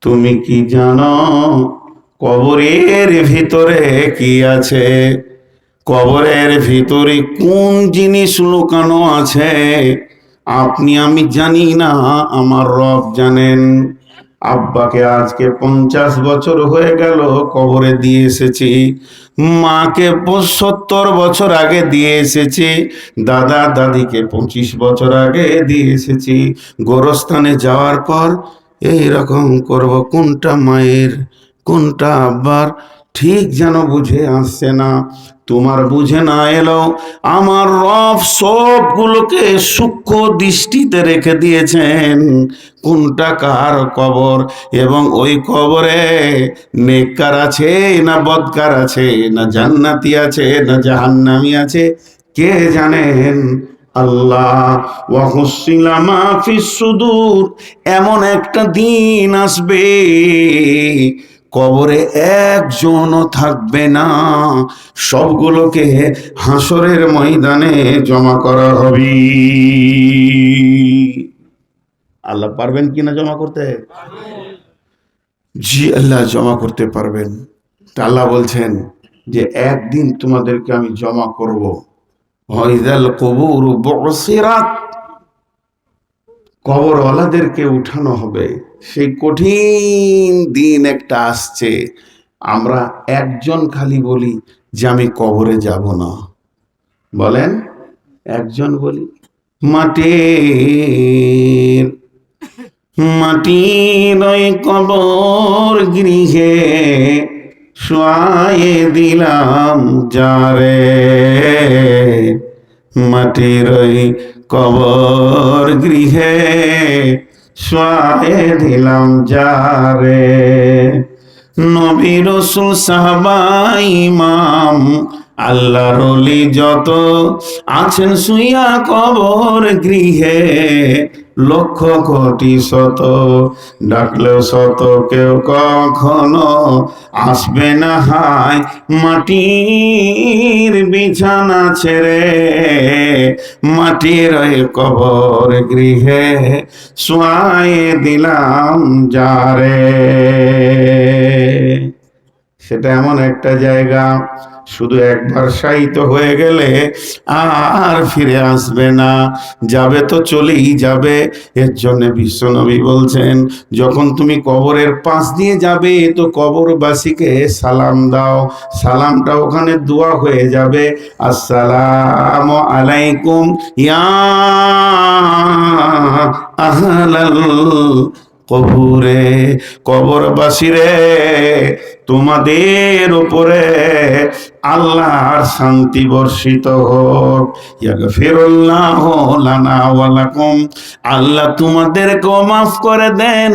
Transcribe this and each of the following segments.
তুমি কি জানো কবরের ভিতরে কি আছে? কবরের ভিতরে কোন জিনিস লুকানো আছে আপনি আমি জানি না, আমার রব জানেন। আব্বাকে আজকে 50 বছর হয়ে গেল কবরে দিয়ে এসেছি, মাকে 70 বছর আগে দিয়ে এসেছি, দাদা দাদিকে 25 বছর আগে দিয়ে এসেছি। গোরস্থানে যাওয়ার পর এইরকম করব, কোনটা মায়ের কোনটা আব্বার ঠিক যেন বুঝে আসছে না। তোমার বুঝে না এলো, আমার রব সবগুলোকে সূক্ষ্ম দৃষ্টিতে রেখে দিয়েছেন কোনটা কার কবর, এবং ওই কবরে নেককার আছে না বদকার আছে, না জান্নাতি আছে না জাহান্নামী আছে, কে জানেন? আল্লাহ। ওয়া হুসিলা মা ফিস সুদূর, এমন একটা দিন আসবে কবরে একজনও থাকবে না, সবগুলোকে হাসরের ময়দানে জমা করা হবে। আল্লাহ পারবেন কিনা জমা করতে? জি আল্লাহ জমা করতে পারবেন। তা আল্লাহ বলছেন যে একদিন তোমাদেরকে আমি জমা করব। ওয়াইযাল কুবুর বুসিরাত, কবরওয়ালাদেরকে উঠানো হবে। সেই কঠিন দিন একটা আসছে, আমরা একজন খালি বলি যে আমি কবরে যাব না। বলেন, একজন বলি মাটির মাটির ওই কবর গৃহে শোয়ায়ে দিলাম যারে, মাটির ওই কবর গৃহে শোয়ায়ে দিলাম যারে। নবী রাসূল সাহাবা ইমাম আল্লাহর ওলি যত আছেন শুইয়া কবর গৃহে, লক্ষ কোটি শত ডাকলেও শত কেউ কখনো আসবে না হায় মাটির বিছানা ছেড়ে, মাটির ওই কবর গৃহে শোয়ায়ে দিলাম যারে। সেটা এমন একটা জায়গা, শুধু একবার শায়িত হয়ে গেলে আর ফিরে আসবে না, যাবে তো চলেই যাবে। এর জন্য বিশ্বনবী বলছেন, যখন তুমি কবরের পাশ দিয়ে যাবে তো কবরবাসীকে সালাম দাও, সালামটা ওখানে দোয়া হয়ে যাবে, আসসালামু আলাইকুম ইয়া আহলাল কবরে, কবরবাসী রে তোমাদের উপরে আল্লাহর শান্তি বর্ষিত হোক। ইয়াগফিরুল্লাহু লানা ওয়া লাকুম, আল্লাহ তোমাদেরকেও মাফ করে দেন,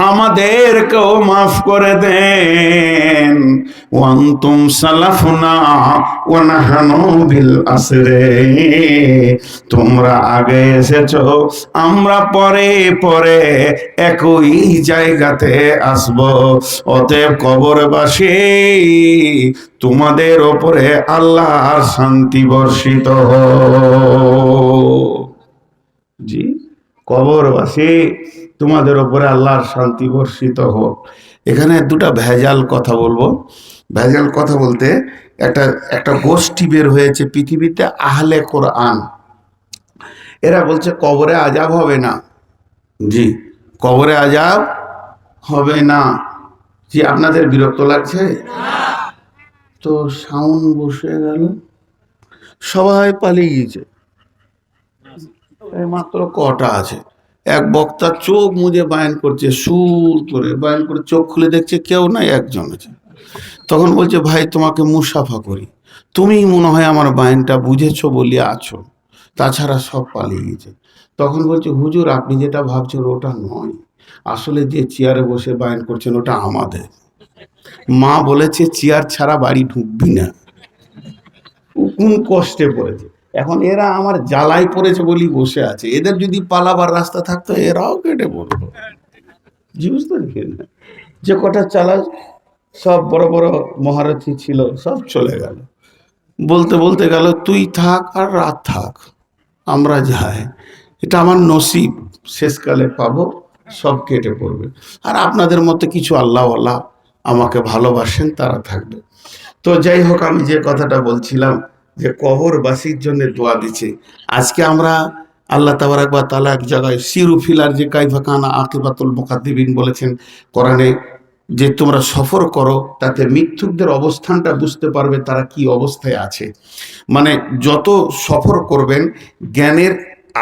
আমাদেরকেও মাফ করে দেন। ওয়ান্তুম সালাফুনা ওয়া নাহনু বিল আসরে, তোমরা আগে এসেছো, আমরা পরে পরে একই জায়গাতে আসব। অতএব কবরবাসী তোমাদের ওপরে আল্লাহর শান্তি বর্ষিত হোক। জি, কবরবাসী তোমাদের ওপরে আল্লাহর শান্তি বর্ষিত হোক। এখানে দুটা ভেজাল কথা বলবো। ভেজাল কথা বলতে একটা একটা গোষ্ঠী বের হয়েছে পৃথিবীতে, আহলে কোরআন। এরা বলছে কবরে আযাব হবে না। জি, কবরে আযাব হবে না। জি, আপনাদের বিরক্ত লাগছে? তো সাউন্ড বসে গেল, সবাই পালিয়ে গিয়েছে। এই মাত্র কটা আছে, এক বক্তা চোখ মুজে বায়ান করছে, সুর করে বায়ান করে, চোখ খুলে দেখছে কেউ নাই, একজন আছে। তখন বলছে, ভাই তোমাকে মুসাফা করি, তুমি মনে হয় আমার বায়ানটা বুঝেছো বলিয়া আছো, তাছাড়া সব পালিয়ে গেছে। তখন বলছে, হুজুর আপনি যেটা ভাবছেন ওটা নয়, আসলে যে চেয়ারে বসে বায়ান করছেন ওটা আমাদের। মা বলেছে চেয়ার ছাড়া বাড়ি ঢুকবি না। কোন কষ্টে পড়েছে, এখন এরা আমার জ্বালাই পড়েছে বলি বসে আছে, এদের যদি পালাবার রাস্তা থাকতো এরাও কেটে পড়তো। জি, বুঝতে পারছেন? যে কটা চালা সব বড় বড় মহারথী ছিল সব চলে গেল, বলতে বলতে গেল তুই থাক আর রাত থাক, আমরা যাই, এটা আমার নসিব, শেষকালে পাবো সব কেটে পড়বে। আর আপনাদের মতো কিছু আল্লাহওয়ালা আমাকে ভালোবাসেন, তারা থাকবে। তো যাই হোক, আমি যে কথাটা বলছিলাম যে কবরবাসীর জন্য দোয়া দিচ্ছে। আজকে আমরা আল্লাহ তাবারাক ওয়া তাআলা এক জায়গায় সিরু ফিলার যে কাইফা কানা আকিবাতুল মুকাদ্দিবিন বলেছেন কোরআনে, যে তোমরা সফর করো, তাতে মৃত্যুকদের অবস্থানটা বুঝতে পারবে তারা কি অবস্থায় আছে। মানে যত সফর করবেন, জ্ঞানের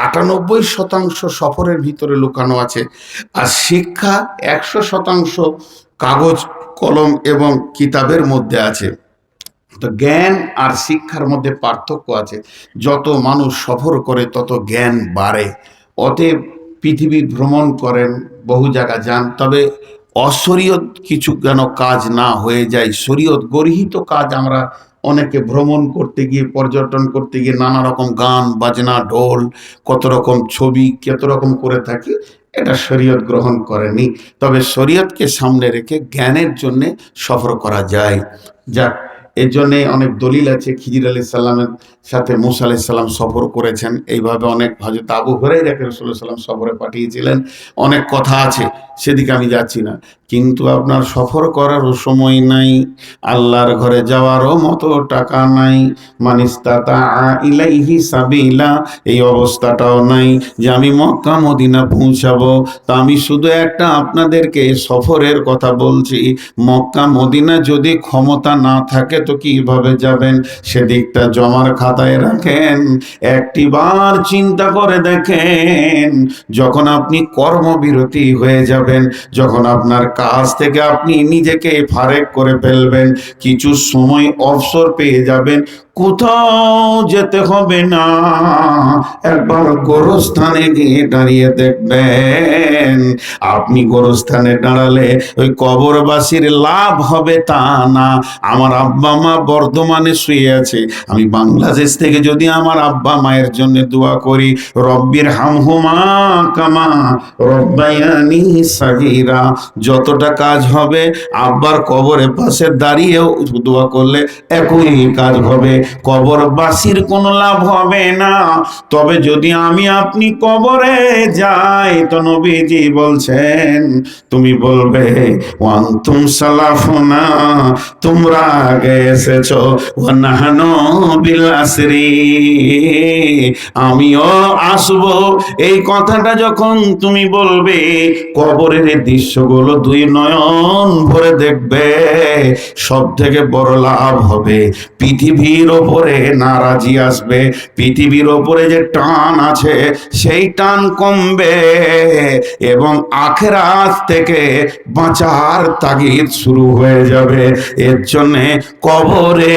98% সফরের ভিতরে লুকানো আছে, আর শিক্ষা 100% কাগজ কলম এবং কিতাবের মধ্যে আছে। তো জ্ঞান আর শিক্ষার মধ্যে পার্থক্য আছে। যত মানুষ সফর করে তত জ্ঞান বাড়ে। অতএব পৃথিবী ভ্রমণ করেন, বহু জায়গা যান, তবে অশরীয়ত কিছু যেন কাজ না হয়ে যায়। শরীয়ত গর্হিত কাজ আমরা অনেকে ভ্রমণ করতে গিয়ে, পর্যটন করতে গিয়ে নানা রকম গান বাজনা, ঢোল, কত রকম ছবি, কত রকম করে থাকি, এটা শরীয়ত গ্রহণ করেনি। তবে শরীয়তকে সামনে রেখে জ্ঞানের জন্যে সফর করা যায়। যাক, এর জন্যে অনেক দলিল আছে। খিজির আলাইহিস সালামের সাথে মুসা আলাইহিস সালাম সফর করেছেন, এইভাবে অনেক হযরত আবু হুরায়রাকে রাসূলুল্লাহ সাল্লাল্লাহু আলাইহি ওয়াসাল্লাম সফরে পাঠিয়েছিলেন। অনেক কথা আছে, সেদিকে আমি যাচ্ছি না। কিন্তু আপনার সফর করারও সময় নাই, আল্লাহর ঘরে যাওয়ারও মতো টাকা নাই, মানিস্তাতা ইলাইহি সাবিলা, এই অবস্থাটাও নাই যে আমি মক্কা মদিনা পৌঁছাবো। তা আমি শুধু একটা আপনাদেরকে সফরের কথা বলছি। মক্কা মদিনা যদি ক্ষমতা না থাকে তো কিভাবে যাবেন, সেদিকটা জমার খাতায় রাখেন। একটিবার চিন্তা করে দেখেন, যখন আপনি কর্মবিরতি হয়ে যাবেন, যখন আপনার কাজ থেকে আপনি নিজেকে ফারেক করে ফেলবেন, কিছু সময় অবসর পেয়ে যাবেন, কোথাও যেতে হবে না, একবার গোরস্থানে গিয়ে দাঁড়িয়ে দেখবেন। আপনি গোরস্থানে দাঁড়ালে ওই কবরবাসীর লাভ হবে তা না। আমার আব্বা মা বর্ধমানে শুয়ে আছে, আমি বাংলাদেশ থেকে যদি আমার আব্বা মায়ের জন্য দোয়া করি, রব্বির হামহুমা কামা রব্বায়ানি সাগীরা, যতটা কাজ হবে আব্বার কবরের পাশে দাঁড়িয়েও দোয়া করলে একই কাজ হবে। কবরবাসীর কোনো লাভ হবে না। তবে যদি আমি আপনি কবরে যাই, তো নবীজি বলছেন, তুমি বলবে ওয়ান্তুম সালাফুনা, তোমরা আগে এসেছো, ওয়া নাহনু বিল আসরি, আমিও আসবো। এই কথাটা যখন তুমি বলবে, কবরের এই দৃশ্যগুলো দুই নয়ন ভরে দেখবে, সব থেকে বড় লাভ হবে। পৃথিবীর ওপরে নারাজি আসবে, পৃথিবীর ওপরে যে টান আছে সেই টান কমবে, এবং আখিরাত থেকে বাঁচার তাগিদ শুরু হয়ে যাবে। এর জন্যে কবরে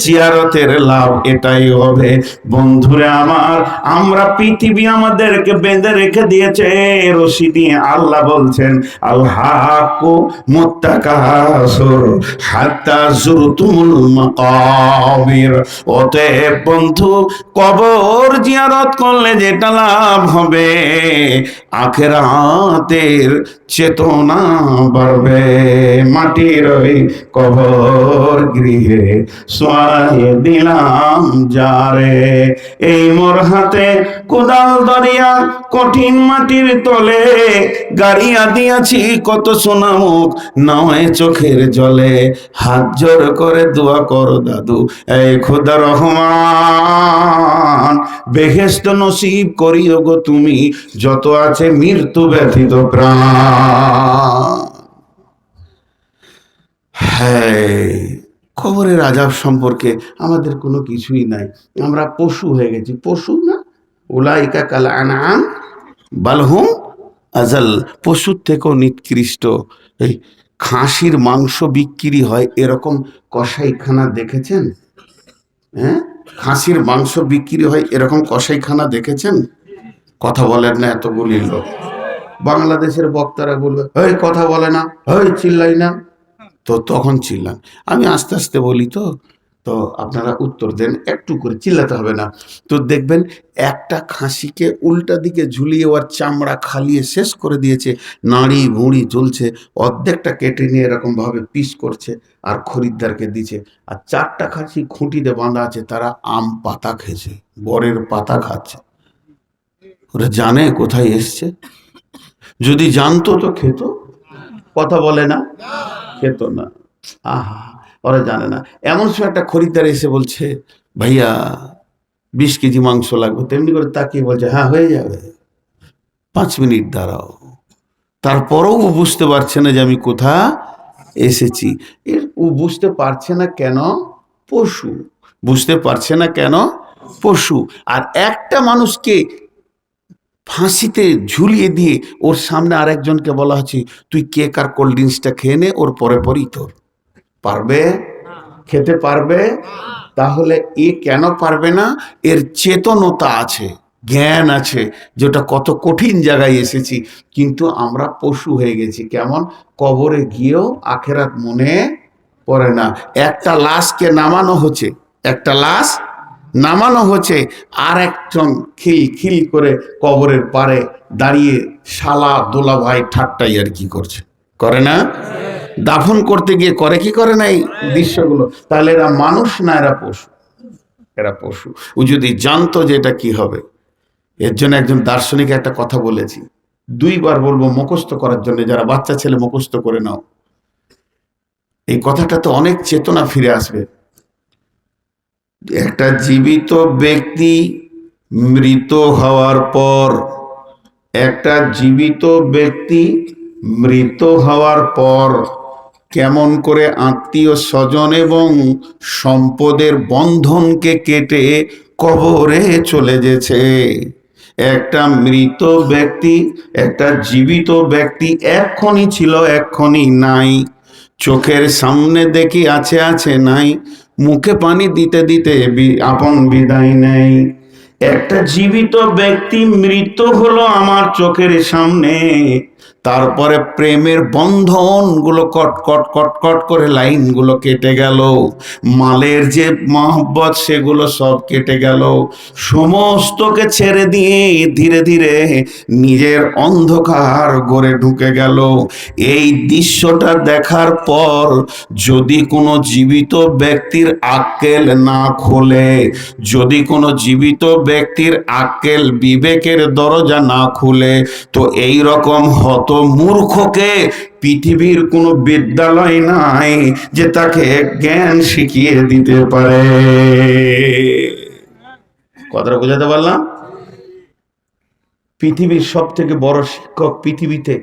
জিয়ারতের লাভ এটাই হবে। বন্ধুরা আমার, আমরা পৃথিবী আমাদেরকে বেঁধে রেখে দিয়েছে রশি দিয়ে। আল্লাহ বলছেন, আলহাকু মুত্তাকাসুর হাত্তা যুরতুমুল মাকাবির। অতএব বন্ধু, কবর জিয়ারত করলে যেটা লাভ হবে, আখিরাতের চেতনা বাড়বে। মাটির ওই কবর গৃহে সোয়াইয়ে দিলাম যারে, এই মোর হাতে কোদাল দরিয়া কঠিন মাটির তলে, গাড়িয়া দিয়াছি কত সোনামুখ নয় চোখের জলে। হাত জোর করে দোয়া করো দাদু, এই খোদা রহমান, বেহেশত নসিব করিও গো তুমি, যত আছে মৃত্যু ব্যথিত প্রাণ। হ্যাঁ, কবরের আযাব সম্পর্কে আমাদের কোনো কিছুই নাই। আমরা পশু হয়ে গেছি। পশু না, উলাইকা কাল আনআম বাল হুম আযাল, পশুর থেকেও নিকৃষ্ট। এই খাসির মাংস বিক্রি হয় এরকম কসাইখানা দেখেছেন? হ্যাঁ, খাসির মাংস বিক্রি হয় এরকম কসাইখানা দেখেছেন? কথা বলেন না এতগুলি লোক। বাংলাদেশের বক্তারা বলবে, এই কথা বলে না, এই চিল্লাই না, তো তখন চিল্লান। আমি আস্তে আস্তে বলি, তো তো আপনারা উত্তর দেন, একটু করে, চিল্লাতে হবে না। তো দেখবেন একটা খাসিকে উল্টা দিকে ঝুলিয়ে ওর চামড়া খালিয়ে শেষ করে দিয়েছে, নাড়ি ভুঁড়ি ঝুলছে, অর্ধেকটা কেটে নিয়ে এরকম ভাবে পিস করছে আর খরিদ্দারকে দিচ্ছে। আর চারটা খাসি খুঁটিতে বাঁধা আছে, তারা আম পাতা খেয়েছে, বরের পাতা খাচ্ছে। ওরা জানে কোথায় এসছে। যদি জানতো তো খেত? কথা বলে না, খেত না। আহা, ওরা জানে না। এমন সময় একটা খরিদ্দার এসে বলছে, ভাইয়া 20 কেজি মাংস লাগবে। তেমনি করে তাকিয়ে বলছে, হ্যাঁ হয়ে যাবে, 5 মিনিট দাঁড়াও। তারপরেও ও বুঝতে পারছে না যে আমি কোথা এসেছি। ও বুঝতে পারছে না কেন? পশু। বুঝতে পারছে না কেন? পশু। আর একটা মানুষকে ফাঁসিতে ঝুলিয়ে দিয়ে ওর সামনে আরেকজনকে বলা হচ্ছে, তুই কেক আর কোল্ড ড্রিঙ্কসটা খেয়ে নে, ওর পরে পরই তোর। পারবে? খেতে পারবে? তাহলে এ কেন পারবে না? এর চেতনতা আছে, জ্ঞান আছে, যেটা কত কঠিন জায়গায় এসেছি। কিন্তু আমরা পশু হয়ে গেছি। কেমন? কবরে গিয়েও আখেরাত মনে পড়ে না। একটা লাশকে নামানো হচ্ছে, একটা লাশ নামানো হচ্ছে, আর একজন খিল খিল করে কবরের পারে দাঁড়িয়ে শালা দোলা ভাই ঠাট্টাই আর কি করছে, করে না? দাফন করতে গিয়ে করে কি করে না এই দৃশ্যগুলো? তাহলে এরা মানুষ না, এরা পশু। এরা পশু। ও যদি জানতো যে এটা কি হবে। এর জন্য একজন দার্শনিক একটা কথা বলেছি, 2বার বলবো মুখস্থ করার জন্য, যারা বাচ্চা ছেলে মুখস্থ করে নাও। এই কথাটা তো অনেক চেতনা ফিরে আসবে। একটা জীবিত ব্যক্তি মৃত হওয়ার পর, একটা জীবিত ব্যক্তি মৃত হওয়ার পর কেমন করে আত্মীয় স্বজন এবং সম্পদের বন্ধনকে কেটে কবরে চলে গেছে। একটা মৃত ব্যক্তি, একটা জীবিত ব্যক্তি এক্ষুনি ছিল, এক্ষুনি নাই। চোখের সামনে দেখি আছে, আছে নাই। মুখে পানি দিতে দিতে আপন বিদায় নেই। একটা জীবিত ব্যক্তি মৃত হলো আমার চোখের সামনে, তারপরে প্রেমের বন্ধন গুলো কট কট কট কট করে লাইন গুলো কেটে গেল। মালের যে মহব্বত সেগুলো সব কেটে গেল। সমস্তকে ছেড়ে দিয়ে ধীরে ধীরে নিজের অন্ধকার গড়ে ঢুকে গেল। এই দৃশ্যটা দেখার পর যদি কোনো জীবিত ব্যক্তির আক্কেল না খোলে, যদি কোনো জীবিত ব্যক্তির আক্কেল বিবেকের দরজা না খুলে, তো এই রকম হত মূর্খকে পৃথিবীর কোনো বিদ্যালয় নাই যে তাকে জ্ঞান শিখিয়ে দিতে পারে। কথাটা বোঝাতে পারলাম? পৃথিবীর সব থেকে বড় শিক্ষক পৃথিবীতে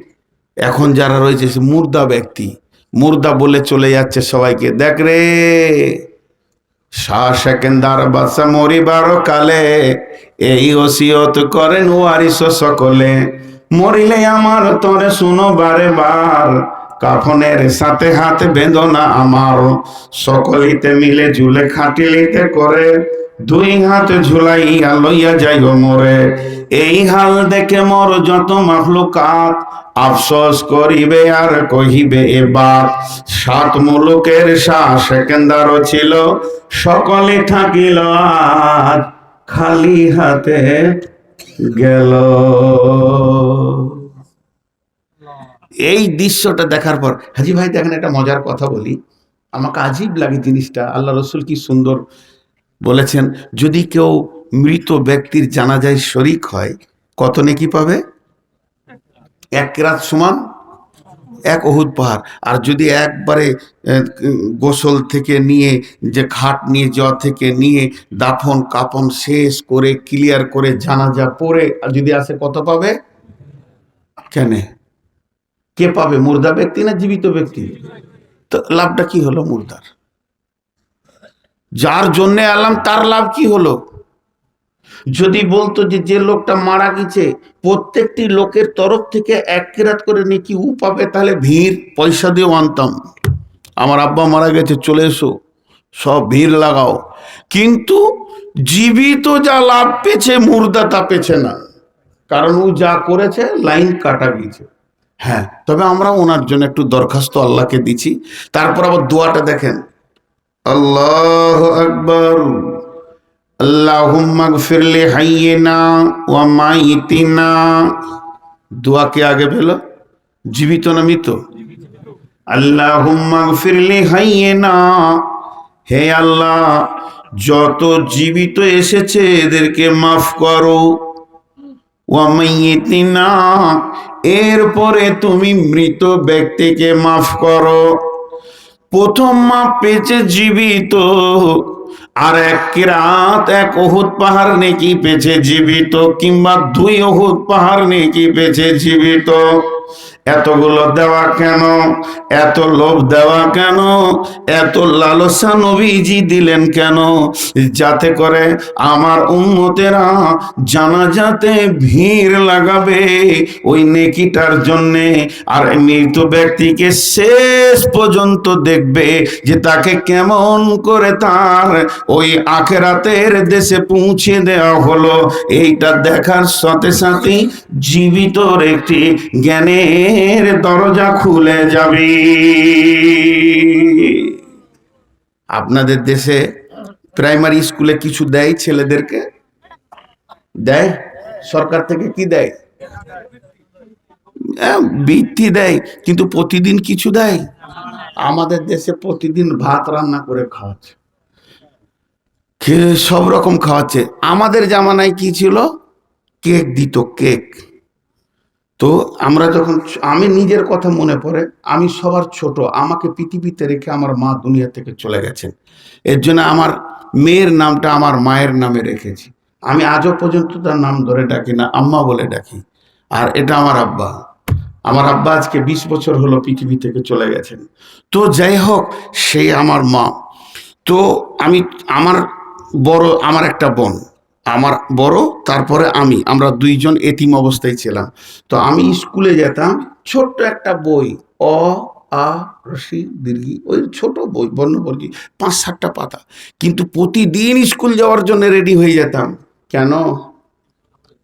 এখন যারা রয়েছে, সে মুর্দা ব্যক্তি। মুর্দা বলে চলে যাচ্ছে সবাইকে, দেখ রে শাহ সেকেন্দার বাদশা মরিবার কালে এই ওসিয়ত করেন ওয়ারিস সকলে, মরিলে আমার তরে শুনো বারে বার, কাফনের সাথে হাত বেঁধো না আমার, সকলিতে মিলে ঝুলে খাটিলিতে করে, 2 হাত ঝুলাইয়া লইয়া যাইব মোরে। এই হাল দেখে মোর যত মাখলুকাত আফসোস করিবে আর কহিবে এবার, 7 মুলুকের শাহ সেকেন্দারও ছিল, সকলে থাকিল আজ খালি হাতে গেল। এই দৃশ্যটা দেখার পর, হাজি ভাই দেখেন একটা মজার কথা বলি, আমাকে আজীব লাগে জিনিসটা। আল্লাহ রসুল কি সুন্দর বলেছেন, যদি কেউ মৃত ব্যক্তির জানাজায় শরিক হয় কত নেকি পাবে? 1 রাত সমান 1 উহুদ পাহাড়। আর যদি একবারে গোসল থেকে নিয়ে, যে ঘাট নিয়ে যাওয়া থেকে নিয়ে দাফন কাপন শেষ করে ক্লিয়ার করে জানাজা পড়ে যদি আসে, কত পাবে? কেন? কে পাবে? মুর্দা ব্যক্তি না জীবিত ব্যক্তি? তো লাভটা কি হলো মুর্দার? যার জন্য আলাম তার লাভ কি হলো? যদি বলতো যে যে লোকটা মারা গেছে প্রত্যেকটি লোকের তরফ থেকে 1 কিরাত করে নেকি ও পাবে, তাহলে ভিড় পয়সা দিয়ে আনতাম। আমার আব্বা মারা গেছে, চলে এসো, সব ভিড় লাগাও। কিন্তু জীবিত যা লাভ পেয়েছে মুর্দা তা পেছে না, কারণ ও যা করেছে লাইন কাটা গেছে। হ্যাঁ, তবে আমরা ওনার জন্য একটু দরখাস্ত আল্লাহকে দিচ্ছি। তারপর আবার দোয়াটা দেখেন, আল্লাহু আকবার, আল্লাহুম্মা গফিরলি হাইয়িনা ওয়া মাইতিনা। দোয়া কে আগে পেল? জীবিত না মৃত? আল্লাহুম্মা গফিরলি হাইয়িনা, হে আল্লাহ যত জীবিত এসেছে এদেরকে মাফ করো, ওয়া মাইতিনা, এরপরে তুমি মৃত ব্যক্তিকে মাফ করো। প্রথম মাপ পেয়েছে জীবিত, আর এক কিরাত এক উহুদ পাহাড় নেকি পেয়েছে জীবিত, কিংবা 2 উহুদ পাহাড় নেকি পেয়েছে জীবিত। এতগুলো দেওয়া কেন? এত লোভ দেওয়া কেন? এত লালসা নবীজি দিলেন কেন? যাতে করে আমার উম্মতেরা জানাজাতে ভিড় লাগাবে ওই নেকিটার জন্যে, আর মৃত ব্যক্তিকে শেষ পর্যন্ত দেখবে যে তাকে কেমন করে তার ওই আখেরাতের দেশে পৌঁছে দেওয়া হলো। এইটা দেখার সাথে সাথে জীবিতর একটি জ্ঞানের দরজা খুলে যাবে। আপনাদের দেশে প্রাইমারি স্কুলে কিছু দেয় ছেলেদেরকে? দেয়? সরকার থেকে কি দেয়? বৃত্তি দেয়, কিন্তু প্রতিদিন কিছু দেয়? আমাদের দেশে প্রতিদিন ভাত রান্না করে খাওয়াচ্ছে, সব রকম খাওয়াচ্ছে। আমাদের জামানায় কি ছিল? কেক দিত, কেক। তো আমরা যখন, আমি নিজের কথা মনে পড়ে, আমি সবার ছোট, আমাকে পৃথিবীতে রেখে আমার মা দুনিয়া থেকে চলে গেছেন। এর জন্য আমার মেয়ের নামটা আমার মায়ের নামে রেখেছি। আমি আজও পর্যন্ত তার নাম ধরে ডাকি না, আম্মা বলে ডাকি। আর এটা আমার আব্বা। আমার আব্বা আজকে 20 বছর হলো পৃথিবী থেকে চলে গেছেন। তো যাই হোক, সেই আমার মা। তো আমি, আমার বড়, আমার একটা বোন, আমার বড়, তারপরে আমরা 2জন এতিম অবস্থায় ছিলাম। তো আমি স্কুলে যেতাম, ছোট্ট একটা বই, অ আ রসি দীর্ঘি, ওই ছোট বই, বর্ণপরিচয়, 5-7টা পাতা, কিন্তু প্রতিদিন স্কুল যাওয়ার জন্য রেডি হয়ে যেতাম। কেন?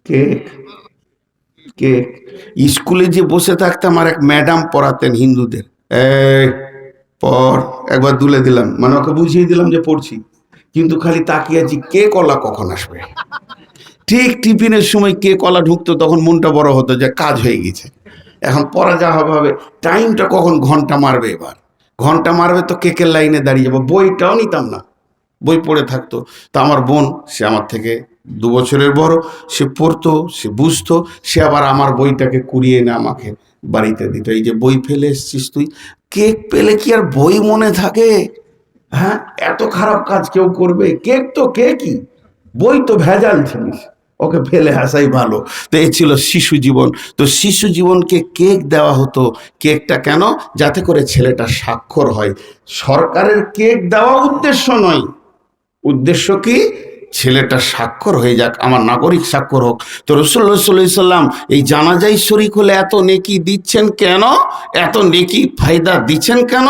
কেক। কেক। স্কুলে যে বসে থাকতাম, আর এক ম্যাডাম পড়াতেন হিন্দুদের, এই পর একবার দুলে দিলাম, মানে ওকে বুঝিয়ে দিলাম যে পড়ছি, কিন্তু খালি তাকিয়ে আছি কে কলা কখন আসবে। ঠিক টিফিনের সময় কে কলা ঢুকতো, তখন মনটা বড় হতো যে কাজ হয়ে গেছে, এখন পড়া যা হবে হবে। টাইমটা কখন ঘন্টা মারবে, এবার ঘন্টা মারবে তো কেকের লাইনে দাঁড়িয়ে যাবো। বইটাও নিতাম না, বই পড়ে থাকতো। তো আমার বোন, সে আমার থেকে 2 বছরের বড়, সে পড়তো, সে বুঝতো, সে আবার আমার বইটাকে কুড়িয়ে এনে আমাকে বাড়িতে দিত। এই যে বই ফেলে এসছিস তুই, কেক পেলে কি আর বই মনে থাকে? হ্যাঁ, এত খারাপ কাজ কেউ করবে? কেক তো কেকই, বই তো ভেজাল জিনিস, ওকে ফেলে আসাই ভালো। তো এই ছিল শিশু জীবন। তো শিশু জীবনকে কেক দেওয়া হতো। কেকটা কেন? যাতে করে ছেলেটা স্বাক্ষর হয়। সরকারের কেক দেওয়া উদ্দেশ্য নয়, উদ্দেশ্য কি? ছেলেটা স্বাক্ষর হয়ে যাক, আমার নাগরিক স্বাক্ষর হোক। তো রাসূলুল্লাহ সাল্লাল্লাহু আলাইহি সাল্লাম এই জানাজায় শরীক হলে এত নেকি দিচ্ছেন কেন? এত নেকি ফায়দা দিচ্ছেন কেন?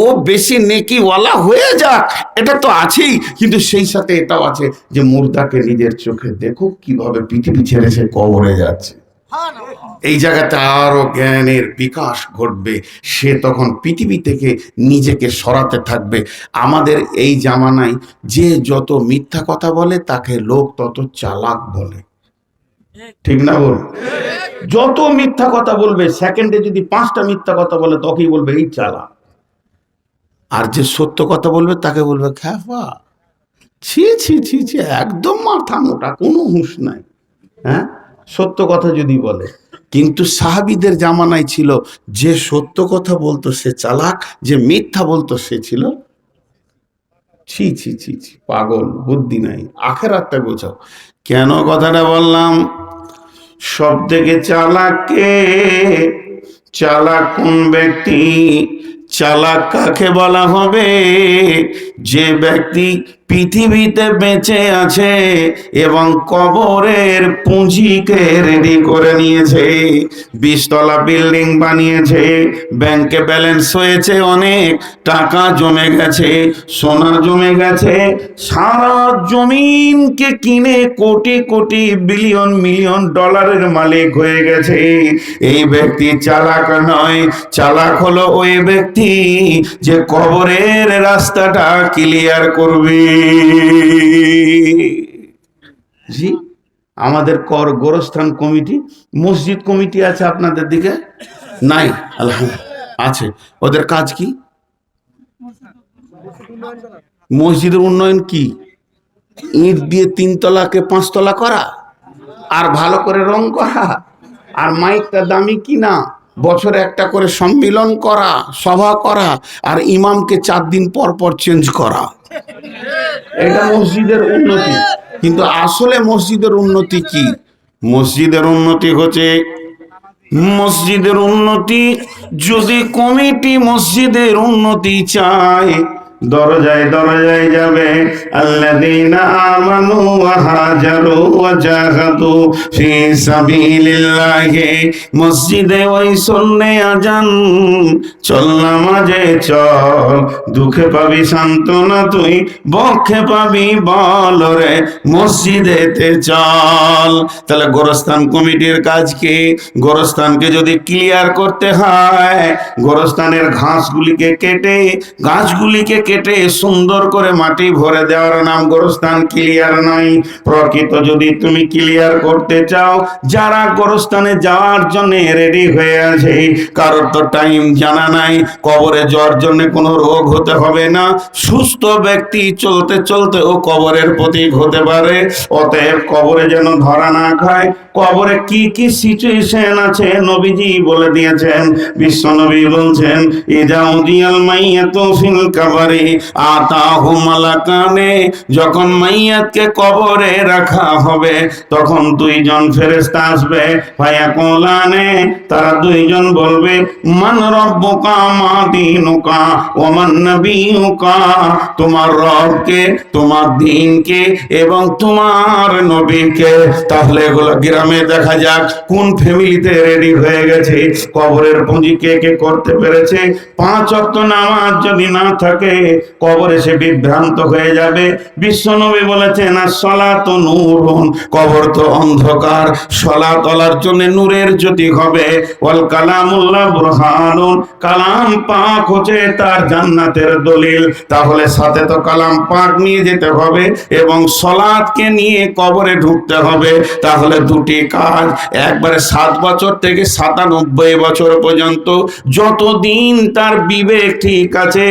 ও বেশি নেকিওয়ালা হয়ে যাক, এটা তো আছেই, কিন্তু সেই সাথে এটাও আছে যে মুর্দাকে নিজের চোখে দেখুক কিভাবে পৃথিবী ছেড়ে সে কবরে যাচ্ছে। এই জায়গাতে আরো জ্ঞানের বিকাশ ঘটবে, সে তখন পৃথিবী থেকে নিজেকে সরাতে থাকবে। আমাদের এই জামানায় যে যত মিথ্যা কথা বলে তাকে লোক তত চালাক বলে, ঠিক না বল? যত মিথ্যা কথা বলবে, সেকেন্ডে যদি 5টা মিথ্যা কথা বলে, তখনই বলবে এই চালাক। আর যে সত্য কথা বলবে তাকে বলবে খ্যাপা, ছি ছি ছি ছি, একদম মাথা মোটা, কোনো হুঁশ নাই। হ্যাঁ, সত্য কথা যদি বলে। কিন্তু সাহাবীদের জামানায় ছিল, যে সত্য কথা বলতো সে চালাক, যে মিথ্যা বলতো সে ছিল ছি ছি ছি ছি, পাগল, বুদ্ধি নাই। আখেরাতটা বোঝাও। কেন কথাটা বললাম? সব থেকে চালাক কে? চালাক কোন ব্যক্তি? চালাক কাকে বলা হবে? যে ব্যক্তি পৃথিবীতে বেঁচে আছে এবং কবরের পুঁজিকে রেডি করে নিয়েছে, 20 তলা বিল্ডিং বানিয়েছে, ব্যাংকে ব্যালেন্স হয়েছে, অনেক টাকা জমে গেছে, সোনা জমে গেছে, সারা জমিনকে কিনে কোটি কোটি বিলিয়ন মিলিয়ন ডলারের মালিক হয়ে গেছে। এই ব্যক্তি চালাক নয়, চালাক হলো ওই ব্যক্তি যে কবরের রাস্তাটা ক্লিয়ার করবে। জি, আমাদের গোরস্থান কমিটি, মসজিদ কমিটি আছে আপনাদের দিকে? নাই? আলহামদুলিল্লাহ আছে। ওদের কাজ কি? মসজিদের উন্নয়ন কি? ইট দিয়ে 3 তলাকে 5 তলা করা, আর ভালো করে রং করা, আর মাইকটা দামি কিনা, বছরে একটা করে সম্মিলন করা, সভা করা, আর ইমামকে 4 দিন পর পর চেঞ্জ করা, এটা মসজিদের উন্নতি। কিন্তু আসলে মসজিদের উন্নতি কি? মসজিদের উন্নতি হচ্ছে, মসজিদের উন্নতি যদি কমিটি মসজিদের উন্নতি চায়, দরজায় দরজায় যাবে, আল্লাযীনা আমানু ওয়া হাজারু ওয়া জাহাদু ফি সাবিলিল্লাহি, মসজিদে ওই শুননে আজান, চল নামাজে চল, দুঃখে পাবি সান্ত্বনা তুই, বক্ষে পাবি বল রে, মসজিদেতে চল। তাহলে গোরস্থান কমিটির কাজ কি? গোরস্থানকে যদি ক্লিয়ার করতে হয়, গোরস্থানের ঘাসগুলিকে কেটে, গাছগুলিকে কেটে সুন্দর করে মাটি ভরে দেওয়ার নাম গোরস্থান ক্লিয়ার নয়। প্রকৃত যদি তুমি ক্লিয়ার করতে চাও, যারা গোরস্থানে যাওয়ার জন্য রেডি হয়ে আছে, কারোর তো টাইম জানা নাই, কবরে যাওয়ার জন্য কোনো রোগ হতে হবে না, সুস্থ ব্যক্তি চলতে চলতে ও কবরের প্রতীক হতে পারে। অতএব কবরে যেন ধরা না খায়। কবরে কি কি সিচুয়েশন আছে নবীজি বলে দিয়েছেন। বিশ্ব নবী বলছেন, ইজা উদিয়াল মাইয়াতু ফিল কবরি আতাহু মালাকানে, যখন মাইয়াতকে কবরে রাখা হবে তখন দুইজন ফেরেশতা আসবে, ফায়াকুলানে, তারা দুইজন বলবে, মান রব্বুকা মা দীনুকা ওয়া মান নবিয়ুকা, তোমার রবকে, তোমার দ্বীনকে এবং তোমার নবীকে। তাহলে এগুলো গ্রামে দেখা যাক কোন ফ্যামিলিতে রেডি হয়ে গেছে, কবরের পুঁজি কে কে করতে পেরেছে। 5 ওয়াক্ত নামাজ যদি না থাকে, কবরে সে বিভ্রান্ত হয়ে যাবে। বিশ্বনবী বলেছেন, as-সালাতু নূরুন, কবর তো অন্ধকার, সালাত তোলার জন্য নূরের জ্যোতি হবে। ওয়াল কালামুল্লাহ বুরহানুন, কালাম পাক হচ্ছে তার জান্নাতের দলিল। তাহলে সাথে তো কালাম পাক নিয়ে যেতে হবে এবং সালাতকে নিয়ে কবরে ঢুকতে হবে। তাহলে দুটি কাজ, একবারে 7 বছর থেকে 97 বছর পর্যন্ত যতদিন তার বিবেক ঠিক আছে,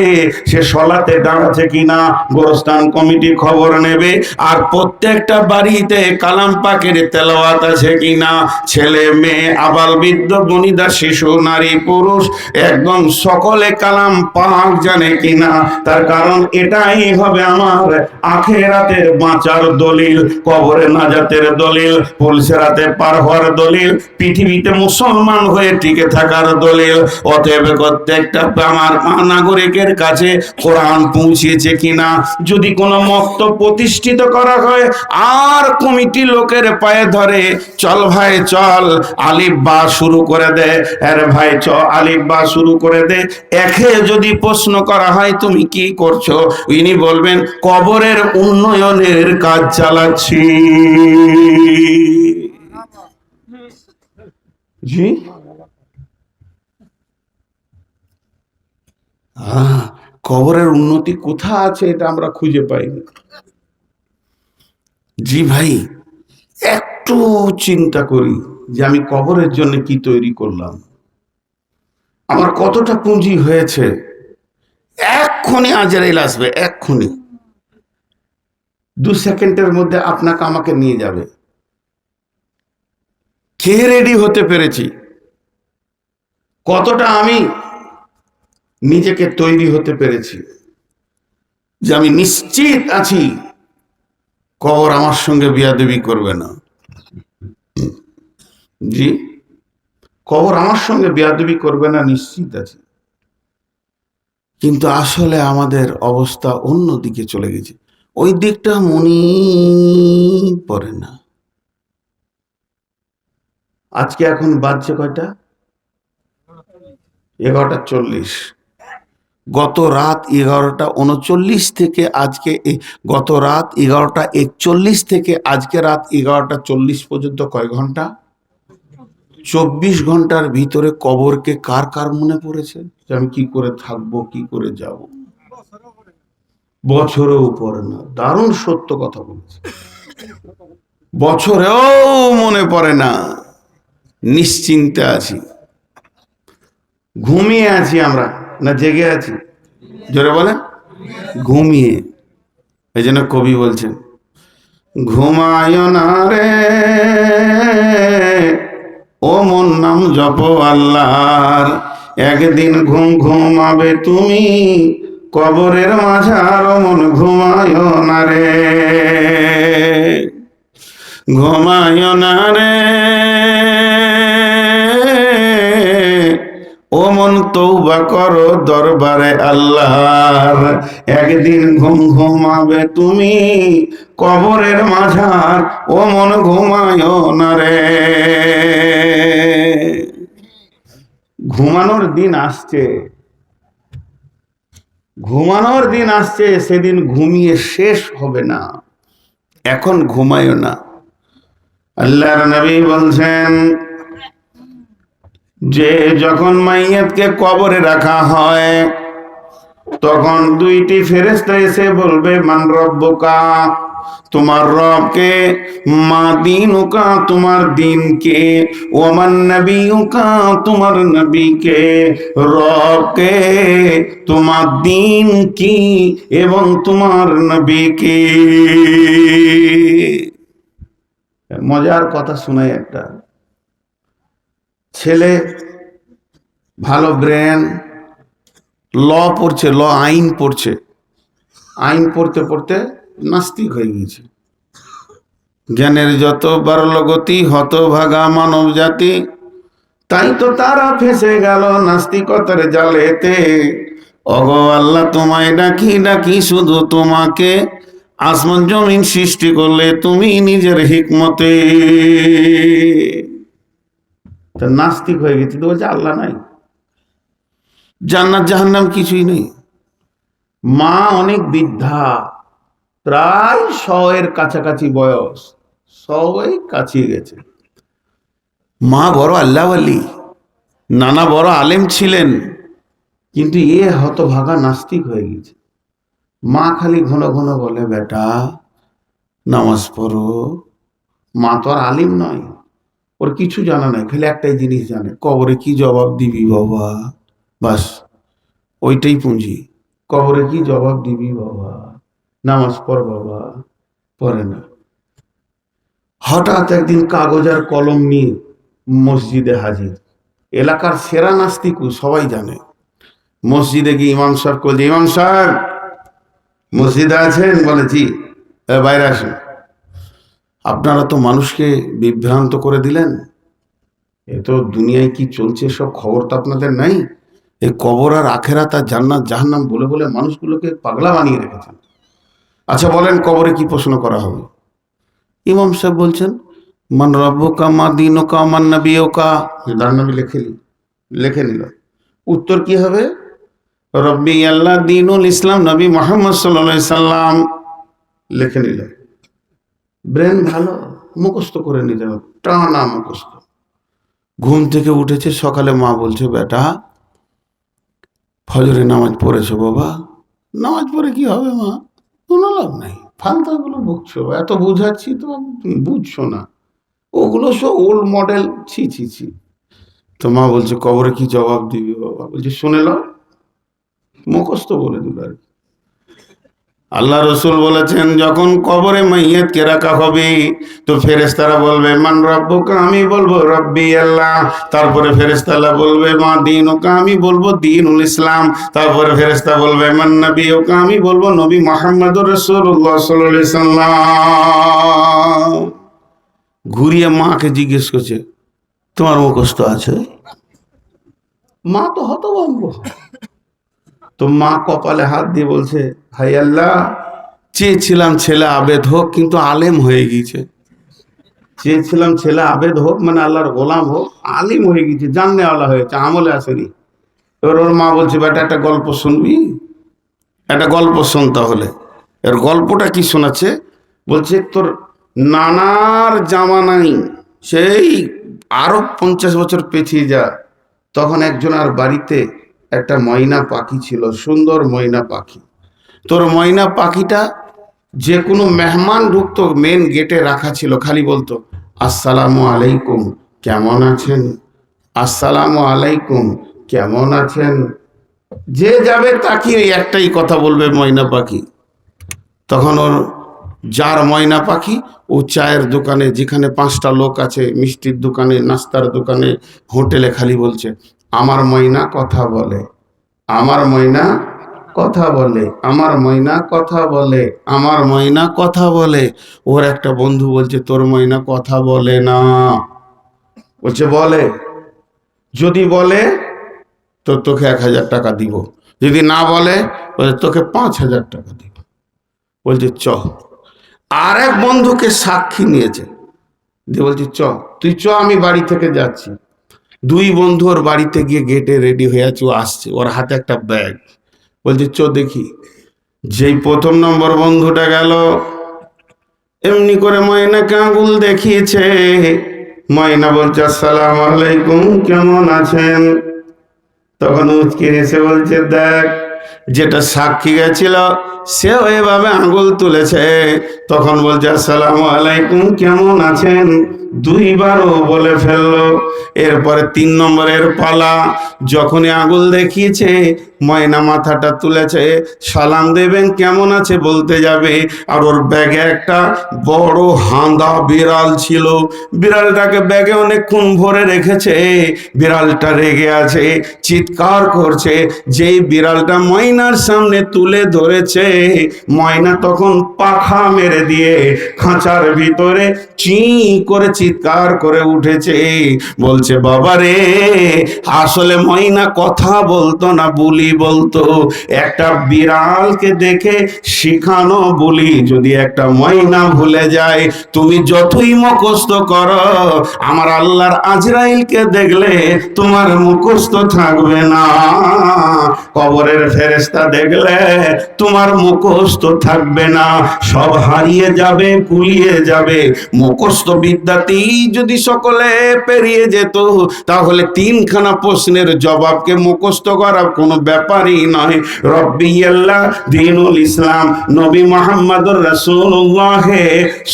সে সলাতে দাঁড়াচ্ছে কিনা গোরস্থান কমিটি খবর নেবে। আর প্রত্যেকটা বাড়িতে কালাম পাকের তেলাওয়াত আছে কিনা, ছেলে মেয়ে আবাল বৃদ্ধ বনিতা শিশু নারী পুরুষ একদম সকলে কালাম পাক জানে কিনা। তার কারণ এটাই হবে আমার আখেরাতের বাঁচার দলিল, কবরে নাজাতের দলিল, পুলসেরাতে পার হওয়ার দলিল, পৃথিবীতে মুসলমান হয়ে টিকে থাকার দলিল। অতএব প্রত্যেকটা আমার নাগরিকের কাছে কোরআন পৌঁছেছে কিনা। যদি কোনো মক্তব প্রতিষ্ঠিত করা হয় আর কমিটি লোকের পায়ে ধরে, চল ভাই চল আলিফ বা শুরু করে দে, আরে ভাই চ আলিফ বা শুরু করে দে, একে যদি প্রশ্ন করা হয় তুমি কি করছো, ইনি বলবেন কবরের উন্নয়নের কাজ চালাচ্ছি। জি, কবরের উন্নতি কোথায় আছে এটা আমরা খুঁজে পাইনি। জি ভাই, একটু চিন্তা করি যে আমি কবরের জন্য কি তৈরি করলাম, আমার কতটা পুঁজি হয়েছে। এক্ষুনি আজরাইল আসবে, এক্ষুনি 2 সেকেন্ডের মধ্যে আপনাকে আমাকে নিয়ে যাবে। কে রেডি হতে পেরেছি, কতটা আমি নিজেকে তৈরি হতে পেরেছি যে আমি নিশ্চিত আছি কবর আমার সঙ্গে বিয়াদবি করবে না। জি, কবর আমার সঙ্গে বিয়াদবি করবে না নিশ্চিত আছি। কিন্তু আসলে আমাদের অবস্থা অন্য দিকে চলে গেছে, ওই দিকটা মনেই পড়ে না। আজকে এখন বাজছে কয়টা? 11:40। গত রাত 11:39 থেকে আজকে, গত রাত 11:41 থেকে আজকে রাত 11:40 পর্যন্ত কয় ঘন্টা? 24 ঘন্টার ভিতরে কবরকে কার কার মনে পড়েছে যে আমি কি করে থাকবো, কি করে যাব? বছরেও পড়ে না। দারুণ সত্য কথা বলছে, বছরেও মনে পড়ে না। নিশ্চিন্তে আছি, ঘুমিয়ে আছি আমরা না জেগে আছি? জোরে বলেন, ঘুমিয়ে। এই জন্য কবি বলছেন, ঘুমায় না রে ও মন নাম জপ আল্লাহর, একদিন ঘুম ঘুমাবে তুমি, কবরের মাঝার ও মন ঘুমায় না রে, ঘুমায় না রে, ও মন তওবা করো দরবারে আল্লাহর, একদিন ঘুম ঘুমাবে তুমি, কবরের মাঝার ও মন ঘুমায় না রে। ঘুমানোর দিন আসছে, ঘুমানোর দিন আসছে, সেদিন ঘুমিয়ে শেষ হবে না, এখন ঘুমায়ও না। আল্লাহর নবী বলছেন যে যখন মাইয়াতকে কবরে রাখা হয় তখন দুইটি ফেরেশতা এসে বলবে মান রব্বুকা, তোমার রবকে, মা দিনুকা, তোমার দিনকে, ওমান নবিয়ুকা, তোমার নবীকে, রবকে, তোমার দিন কি এবং তোমার নবীকে। মজার কথা শোনাই একটা। ছেলে ভালো ব্রেন, ল পড়ছে, ল আইন পড়ছে, আইন পড়তে পড়তে নাস্তিক হয়ে গেছে। জ্ঞানের যত বারলগতি হতভাগা মানব জাতি, তাই তো তারা ফেসে গেল নাস্তিকতার জালেতে। ওগো আল্লাহ তোমায় ডাকি ডাকি শুধু তোমাকে, আসমান জমিন সৃষ্টি করলে তুমি নিজের হিকমতে। নাস্তিক হয়ে গেছে, তো বলছে আল্লাহ নাই, জান্নাত জাহান্নাম কিছুই নেই। মা অনেক বৃদ্ধা, প্রায় 100 কাছাকাছি বয়স, 100 কাছিয়ে গেছে। মা বড় আল্লাহওয়ালি, নানা বড় আলেম ছিলেন, কিন্তু এ হতভাগা নাস্তিক হয়ে গেছে। মা খালি ঘন ঘন বলে বেটা নামাজ পড়ো। মা তো আর আলিম নয়, ওর কিছু জানা নাই, খালি একটাই জিনিস জানে, কবরে কি জবাব দিবি বাবা, বাস ওইটাই পুঁজি। কবরে কি জবাব দিবি বাবা, নামাজ পড় বাবা, পড়ে না। হঠাৎ একদিন কাগজ আর কলম নিয়ে মসজিদে হাজির, এলাকার সেরা নাস্তিক সবাই জানে। মসজিদে গিয়ে ইমাম সাহেব বলছে, ইমাম সাহেব মসজিদে আছেন? বলে জি। বাইরে আসেন। আপনারা তো মানুষকে বিভ্রান্ত করে দিলেন, এ তো দুনিয়ায় কি চলছে সব খবর তো আপনাদের নাই। এই কবর আর আখেরাত আর জান্নাত জাহান্নাম বলে বলে মানুষগুলোকে পাগলা বানিয়ে রেখেছেন। আচ্ছা বলেন কবরে কি প্রশ্ন করা হবে? ইমাম সাহেব বলছেন মান রব্বুকা মা দীনুকা মান নবিয়ুকা, তার নবী লিখে নিল। উত্তর কি হবে? রব্বি আল্লাহ, দীনুল ইসলাম, নবী মুহাম্মদ সাল্লাল্লাহু আলাইহি সাল্লাম, লিখে নিল। ব্রেন ভালো, মুখস্থ করে নিতে হবে, টানা মুখস্থ। ঘুম থেকে উঠেছে সকালে, মা বলছে বেটা ফজরে নামাজ পড়েছো বাবা? নামাজ পড়ে কি হবে মা? কোনো লাভ নাই, ফালতু এগুলো বুঝছো, এত বুঝাচ্ছি তো তুমি বুঝছো না, ওগুলো সব ওল্ড মডেল, ছি ছি ছি। তো মা বলছে কবরে কি জবাব দিবি বাবা? বলছে শুনে লো, মুখস্থ বলে দিল আর কি। আল্লাহ রসুল বলেছেন যখন কবরে মাইয়াতকে রাখা হবে তো ফেরেশতারা বলবে মান রব্বুকা, আমি বলবো রব্বি আল্লাহ। তারপরে ফেরেশতারা বলবে মা দীনুকা, আমি বলবো দীনুল ইসলাম। তারপরে ফেরেশতা বলবে মান নবিয়ুকা, আমি বলবো নবী মুহাম্মদুর রাসূলুল্লাহ সাল্লাল্লাহু আলাইহি সাল্লাম। ঘুরিয়ে মাকে জিজ্ঞেস করছে তোমার মুখস্থ আছে? মা তো হতভম্ব। তো মা কপালে হাত দিয়ে বলছে হাই আল্লাহ, চেয়েছিলাম ছেলে আবেদ হোক কিন্তু আলেম হয়ে গিয়েছে। চেয়েছিলাম ছেলে আবেদ হোক মানে আল্লাহর গোলাম হোক, আলিম হয়ে গেছে, জাননে আল্লাহ হয়েছে, আমলে আসেনি। এবার ওর মা বলছে বেটা একটা গল্প শুনবি? একটা গল্প শোন তাহলে। এর গল্পটা কি শোনাচ্ছে? বলছে তোর নানার জামানাই, সেই আরো 50 বছর পেছিয়ে যা, তখন একজনের বাড়িতে একটা ময়না পাখি ছিল, সুন্দর ময়না পাখি। তোর ময়না পাখিটা যে কোনো মেহমান ঢুকতো মেন গেটে রাখা ছিল, খালি বলতো আসসালামু আলাইকুম, কেমন আছেন? আসসালামু আলাইকুম, কেমন আছেন? যে যাবে তাকে ওই একটাই কথা বলবে ময়না পাখি। তখন ওর যার ময়না পাখি ও চায়ের দোকানে, যেখানে 5টা লোক আছে, মিষ্টির দোকানে, নাস্তার দোকানে, হোটেলে, খালি বলছে আমার ময়না কথা বলে, আমার ময়না কথা বলে, আমার ময়না কথা বলে, আমার ময়না কথা বলে। ওর একটা বন্ধু বলছে তোর ময়না কথা বলে না। বলছে বলে, যদি বলে তো তোকে 1000 টাকা দিব, যদি না বলে তোকে 5000 টাকা দিব। বলছে চ। আর এক বন্ধুকে সাক্ষী নিয়েছে, দিয়ে বলছে চ, তুই চ, আমি বাড়ি থেকে যাচ্ছি। 2 বন্ধু ওর বাড়িতে গিয়ে গেটে রেডি হয়ে আছে, ও আসছে, ওর হাতে একটা ব্যাগ। বলছে চ দেখি। যেই 1ম নম্বর বন্ধুটা গেল, এমনি করে ময়নাকে আঙুল দেখিয়েছে। ময়না বলছে আসসালামু আলাইকুম, কেমন আছেন? তখন উচকে এসে বলছে দেখ, যেটা সাক্ষী গেছিল সেও এভাবে আঙুল তুলেছে। তখন বলছে আসসালামু আলাইকুম, কেমন আছেন, 2বারও বলে ফেললো। এরপরে 3 নম্বরের পালা, যখনই আঙুল দেখিয়েছে ময়না মাথাটা তুলেছে, সালাম দেবেন, কেমন আছে বলতে যাবে, আর ওর ব্যাগে একটা বড় হাঁদা বিড়াল ছিল। বিড়ালটাকে ব্যাগে অনেকক্ষণ ভরে রেখেছে, বিড়ালটা রেগে আছে, চিৎকার করছে। যেই বিড়ালটা ময়নার সামনে তুলে ধরেছে, ময়না তখন পাখা মেরে দিয়ে খাঁচার ভিতরে চি করে চিৎকার করে উঠেছে। বলছে বাবা রে, আসলে ময়না কথা বলতো না, বুলি বলতো। একটা বিড়ালকে দেখে শিখানো বুলি যদি একটা ময়না ভুলে যায়, তুমি যতই মুখস্থ করো, আমার আল্লাহর আজরাইলকে দেখলে তোমার মুখস্থ থাকবে না। কবরের ফেরেশতা দেখলে তোমার মুখস্থ থাকবে না, সব হারিয়ে যাবে, কুলিয়ে যাবে। মুখস্থ বিদ্যাতেই যদি সকলে পেরিয়ে যেত, তাহলে 3খানা প্রশ্নের জবাবকে মুখস্থ করা কোনো ব্যাপারই নয়। রব্বি আল্লাহ, দ্বীনুল ইসলাম, নবী মুহাম্মদুর রাসূলুল্লাহ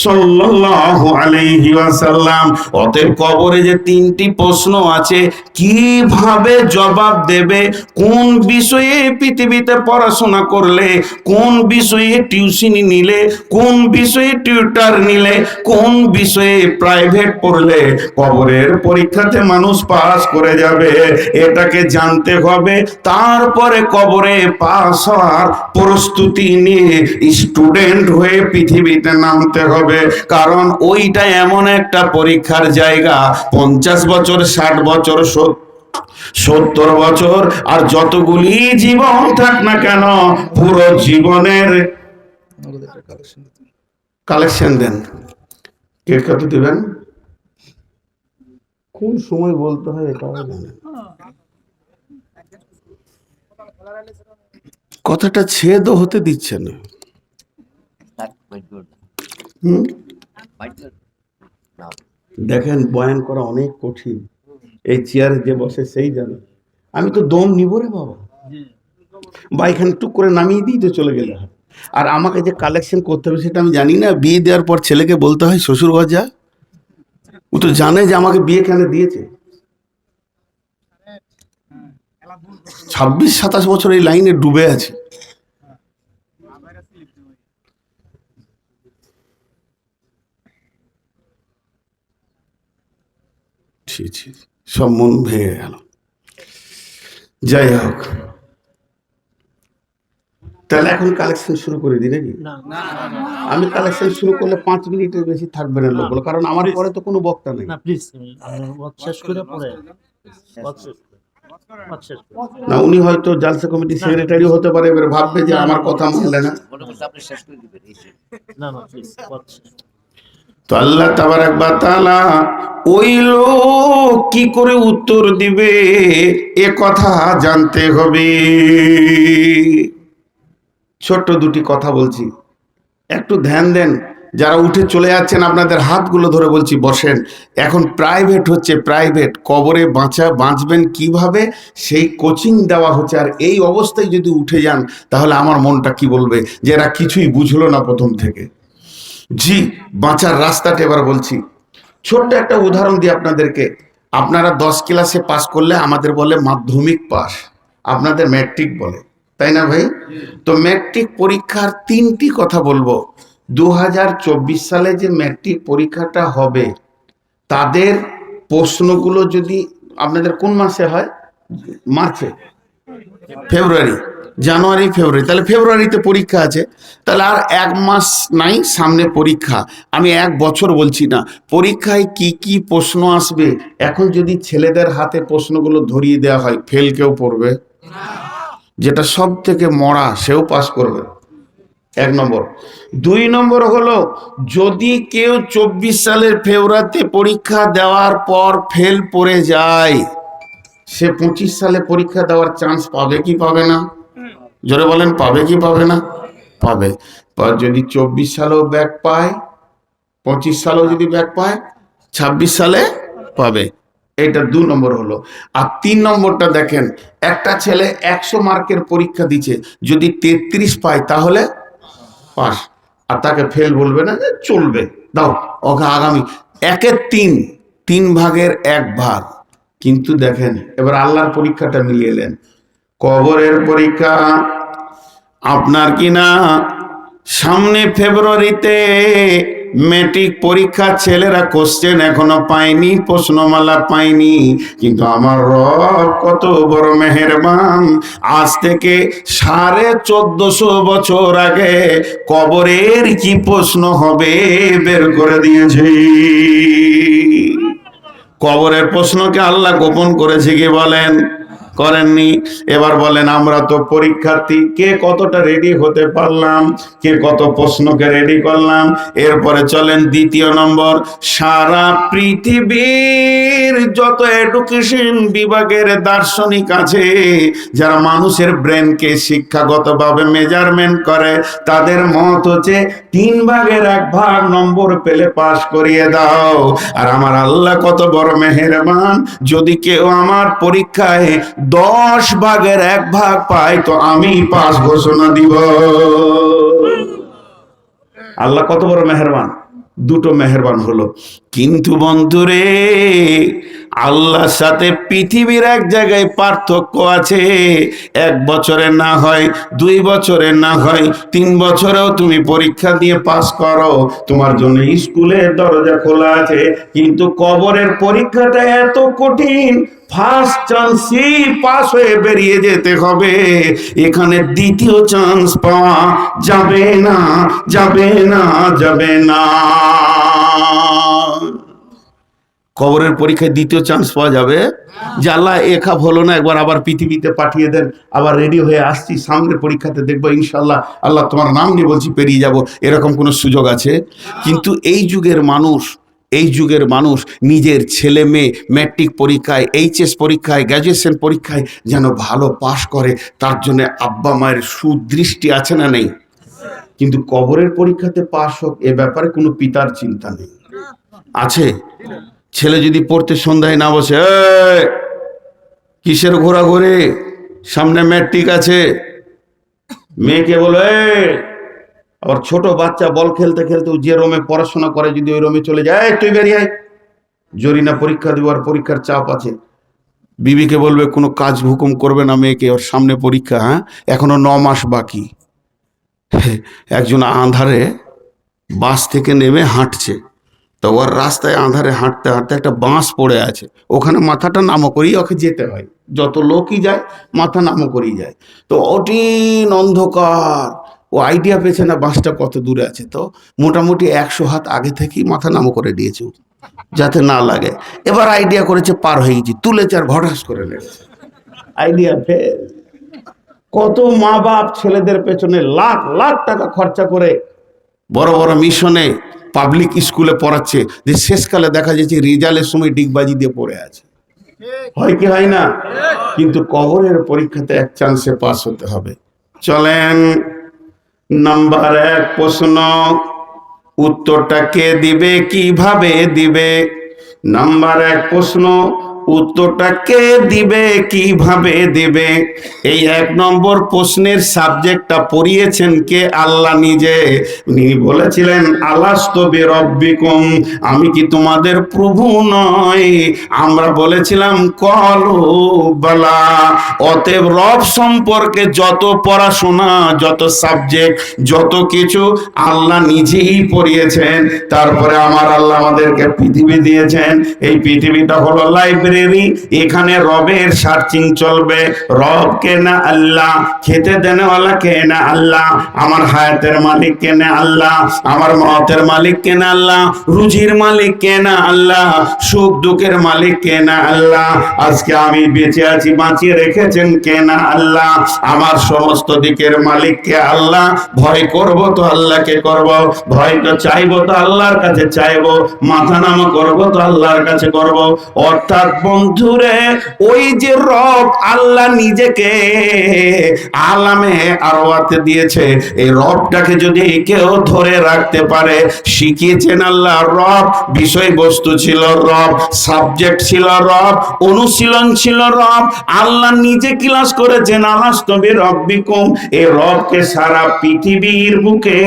সাল্লাল্লাহু আলাইহি ওয়াসাল্লাম। অতএব কবরে যে 3টি প্রশ্ন আছে, কিভাবে জবাব দেবে, কোন বিষয়ে পৃথিবীতে পড়াশোনা করলে, কোন বিষয়ে টিউশনি নিলে, কোন বিষয়ে টিউটার নিলে, কোন বিষয়ে প্রাইভেট পড়লে কবরের পরীক্ষাতে মানুষ পাস করে যাবে, এটাকে জানতে হবে। তারপরে কবরে পাস হওয়ার প্রস্তুতি নিয়ে স্টুডেন্ট হয়ে পৃথিবীতে নামতে হবে। কারণ ওইটা এমন একটা পরীক্ষার জায়গা, 50 বছর, 60 বছর, 70 বছর, আর যতগুলি জীবন থাক না কেন, পুরো জীবনের কালেকশন দেন। কে কত দিবেন, কোন সময় বলতে হয় এটাও জানেন। কথাটা ছেদও হতে দিচ্ছে না। দেখেন, বয়ান করা অনেক কঠিন। এই চেয়ারে যে বসে সেই জানে। আমি তো দম নিব রে বাবা, বা এখানে টুক করে নামিয়ে দিই তো চলে গেলে। আর আমাকে যে কালেকশন করতে হবে সেটা আমি জানি না। বিয়ে দেওয়ার পর ছেলেকে বলতে হয় শ্বশুর ঘর যা, ও তো জানে যে আমাকে বিয়ে কেন দিয়েছে। 26-27 বছর এই লাইনে ডুবে আছে। সব মন ভেঙে গেল। যাই হোক, তাহলে এখন কালেকশন শুরু করে দিই নাকি? আমি কালেকশন শুরু করলে 5 মিনিটের বেশি থাকবে না লোকগুলো, কারণ আমার পরে তো কোনো বক্তা নেই। না, উনি হয়তো জালসা কমিটির সেক্রেটারি হতে পারে, এবার ভাববে যে আমার কথা মানলে না। তো আল্লাহ তাবারাক ওয়া তাআলা ওই লোক কি করে উত্তর দিবে এ কথা জানতে হবে। ছোট্ট 2টি কথা বলছি, একটু ধ্যান দেন। যারা উঠে চলে যাচ্ছেন আপনাদের হাতগুলো ধরে বলছি বসেন। এখন প্রাইভেট হচ্ছে, প্রাইভেট কবরে বাঁচবেন কিভাবে সেই কোচিং দেওয়া হচ্ছে। আর এই অবস্থায় যদি উঠে যান তাহলে আমার মনটা কি বলবে যে এরা কিছুই বুঝলো না প্রথম থেকে। জি, বাঁচার রাস্তাটা এবার বলছি। ছোট্ট একটা উদাহরণ দিই আপনাদেরকে। আপনারা 10 ক্লাসে পাস করলে আমাদের বলে মাধ্যমিক পাস, আপনাদের ম্যাট্রিক বলে, তাই না ভাই? তো ম্যাট্রিক পরীক্ষার 3টি কথা বলবো। 2024 সালে যে ম্যাট্রিক পরীক্ষাটা হবে, তাদের প্রশ্নগুলো যদি আপনাদের কোন মাসে হয়, মার্চে, ফেব্রুয়ারি, জানুয়ারি, ফেব্রুয়ারি, তাহলে ফেব্রুয়ারিতে পরীক্ষা আছে, তাহলে আর 1 মাস নাই, সামনে পরীক্ষা। আমি 1 বছর বলছি না, পরীক্ষায় কি কি প্রশ্ন আসবে এখন যদি ছেলেদের হাতে প্রশ্নগুলো ধরিয়ে দেওয়া হয়, ফেল কেউ পড়বে? যেটা সব থেকে মরা সেও পাস করবে, 1 নম্বর। 2 নম্বর হলো, যদি কেউ 24 সালের ফেব্রুয়ারিতে পরীক্ষা দেওয়ার পর ফেল পড়ে যায়, সে 25 সালে পরীক্ষা দেওয়ার চান্স পাবে কি পাবে না? জোরে বলেন, পাবে কি পাবে না? পাবে। যদি 24 সালেও ব্যাক পায়, 25 সালেও যদি ব্যাক পায়, 26 সালে পাবে। এটা 2 নম্বর হলো। আর 3 নম্বরটা দেখেন, একটা ছেলে 100 মার্কের পরীক্ষা দিচ্ছে, যদি 33 পায় তাহলে পাস, আর তাকে ফেল বলবে না, যে চলবে, দাও ওকে আগামী 1/3 কিন্তু দেখেন এবার আল্লাহর পরীক্ষাটা মিলিয়ে। কবরের পরীক্ষা আপনার কিনা সামনে ফেব্রুয়ারিতে ম্যাট্রিক পরীক্ষা, ছেলেরা কোশ্চেন এখনো পায়নি, প্রশ্নমালা পায়নি, কিন্তু আমার রব কত বড় মেহেরবান, আজ থেকে 1450 বছর আগে কবরের কি প্রশ্ন হবে বের করে দিয়েছে। কবরের প্রশ্নকে আল্লাহ গোপন করেছে কি বলেন? করেননি। এবার বলেন, আমরা তো পরীক্ষার্থী, কে কতটা রেডি হতে পারলাম, কে কত প্রশ্নকে রেডি করলাম। এরপরে চলেন 2 নম্বর, সারা পৃথিবীর যত এডুকেশন বিভাগের দার্শনিক আছে, যারা মানুষের ব্রেনকে শিক্ষাগতভাবে মেজারমেন্ট করে, তাদের মত হচ্ছে 3/1 নম্বর পেলে পাস করিয়ে দাও। আর আমার আল্লাহ কত বড় মেহেরবান, যদি কেউ আমার পরীক্ষায় 10/1 পায় তো আমি পাস ঘোষণা দিব। আল্লাহ কত বড় মেহেরবান, দুটো মেহেরবান হলো। কিন্তু বন্ধুরে, আল্লাহর সাথে পৃথিবীর এক জায়গায় পার্থক্য আছে। 1 বছরে না হয়, 2 বছরে না হয়, 3 বছরেও তুমি পরীক্ষা দিয়ে পাস করো, তোমার জন্য স্কুলের দরজা খোলা আছে। কিন্তু কবরের পরীক্ষাটা এত কঠিন, ফার্স্ট চান্সই পাস হয়ে বেরিয়ে যেতে হবে, এখানে দ্বিতীয় চান্স পাওয়া যাবে না, যাবে না, যাবে না। কবরের পরীক্ষায় দ্বিতীয় চান্স পাওয়া যাবে, যে আল্লাহ একাপ হলো না, একবার আবার পৃথিবীতে পাঠিয়ে দেন, আবার রেডি হয়ে আসছি, সামনের পরীক্ষাতে দেখবো ইনশাল্লাহ, আল্লাহ তোমার নাম নিয়ে বলছি পেরিয়ে যাব, এরকম কোনো সুযোগ আছে? কিন্তু এই যুগের মানুষ নিজের ছেলে মেয়ে ম্যাট্রিক পরীক্ষায়, এইচএস পরীক্ষায়, গ্র্যাজুয়েশন পরীক্ষায় যেন ভালো পাশ করে, তার জন্য আব্বা মায়ের সুদৃষ্টি আছে না নেই? কিন্তু কবরের পরীক্ষাতে পাশ হোক, এ ব্যাপারে কোনো পিতার চিন্তা নেই। আছে? ছেলে যদি পড়তে সন্ধ্যায় না বসে, কিসের ঘোরাঘুরি, সামনে ম্যাট্রিক আছে, মেয়েকে বলো, আবার ছোট বাচ্চা বল খেলতে খেলতে যে রোমে পড়াশোনা করে, যদি ওই রোমে চলে যায়, তুই বেরিয়ে আয়, জরিনা পরীক্ষা দেওয়ার, পরীক্ষার চাপ আছে। বিবিকে বলবে কোনো কাজ হুকুম করবে না মেয়েকে, ওর সামনে পরীক্ষা, হ্যাঁ এখনো 9 মাস বাকি। একজন আঁধারে বাস থেকে নেমে হাঁটছে, তো ওর রাস্তায় আঁধারে হাঁটতে হাঁটতে একটা বাঁশ পড়ে আছে, ওখানে মাথাটা নামো করেই ওকে যেতে হয়, যত লোকই যায় মাথা নামো করেই যায়। তো অটিন অন্ধকার, ও আইডিয়া পেয়েছে না বাঁশটা কত দূরে আছে, তো মোটামুটি 100 হাত আগে থেকেই মাথা নামো করে দিয়েছে যাতে না লাগে। এবার আইডিয়া করেছে পার হয়ে গেছি, তুলেছে আর ঘটাস করে লেগেছে, আইডিয়া ফেল। কত মা বাপ ছেলেদের পেছনে লাখ লাখ টাকা খরচা করে বড় বড় মিশনে পাবলিক স্কুলে পড়াচ্ছে, যে শেষকালে দেখা যাচ্ছে রেজাল্টের সময় ডিগবাজি দিয়ে পড়ে আছে। হয় কি হয় না? কিন্তু কবরের পরীক্ষাতে 1 চান্সে পাস হতে হবে। চলেন নাম্বার 1 প্রশ্ন, উত্তরটা কে দিবে, কিভাবে দিবে? নাম্বার 1 প্রশ্ন, উত্তরটা কে দিবে, কিভাবে দেবে? এই 1 নম্বর প্রশ্নের সাবজেক্টটা পড়িয়েছেন কে? আল্লাহ নিজে। উনি বলেছিলেন আলাস্তু বিরব্বিকুম, আমি কি তোমাদের প্রভু নয়? আমরা বলেছিলাম ক্বালু বালা। অতএব রব সম্পর্কে যত পড়াশোনা, যত সাবজেক্ট, যত কিছু আল্লাহ নিজেই পড়িয়েছেন। তারপরে আমার আল্লাহ আমাদেরকে পৃথিবী দিয়েছেন। এই পৃথিবীটা হলো লাইব্রেরি, এখানে রবের সার্চিং চলবে। রব কে না? আল্লাহ। খেতে দেনেওয়ালা কে না? আল্লাহ। আমার হায়াতের মালিক কে না? আল্লাহ। আমার মওতের মালিক কে না? আল্লাহ। রুজির মালিক কে না? আল্লাহ। সুখ দুঃখের মালিক কে না? আল্লাহ। আজকে আমি বেঁচে আছি, বাঁচিয়ে রেখেছেন কে না? আল্লাহ। আমার সমস্ত দিকের মালিক কে? আল্লাহ। ভয় করব তো আল্লাহকে করব, ভয় তো চাইবো তো আল্লাহর কাছে চাইবো, মাথা নাম করব তো আল্লাহর কাছে করব। অর্থাৎ বন্ধুরে, ওই যে রব আল্লাহ নিজেকে আলামে আরওয়াতে দিয়েছে, এই রবটাকে যদি কেউ ধরে রাখতে পারে, শিখিয়েছেন আল্লাহ রব, বিষয়বস্তু ছিল রব, সাবজেক্ট ছিল রব, অনুশীলন ছিল রব। আল্লাহ নিজে ক্লাস করেছেন আলাস্তু বিরব্বিকুম। এই রবকে সারা পৃথিবীর বুকে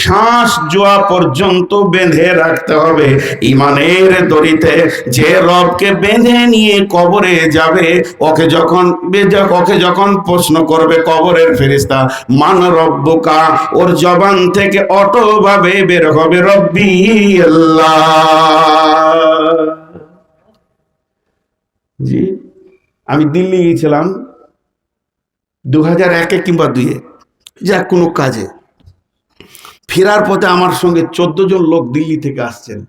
শ্বাস জোয়া পর্যন্ত বেঁধে রাখতে হবে ইমানের দড়িতে। যে রবকে বেঁধে নিয়ে কবরে যাবে, ওকে যখন প্রশ্ন করবে কবরের ফেরেশতা মান রব্বুকা, ওর জবান থেকে অটো ভাবে বের হবে রব্বি আল্লাহ। জি, আমি দিল্লি গিয়েছিলাম 2001 কিংবা 2-এ, যা কোনো কাজে। ফেরার পথে আমার সঙ্গে 14 জন লোক দিল্লি থেকে আসছেন।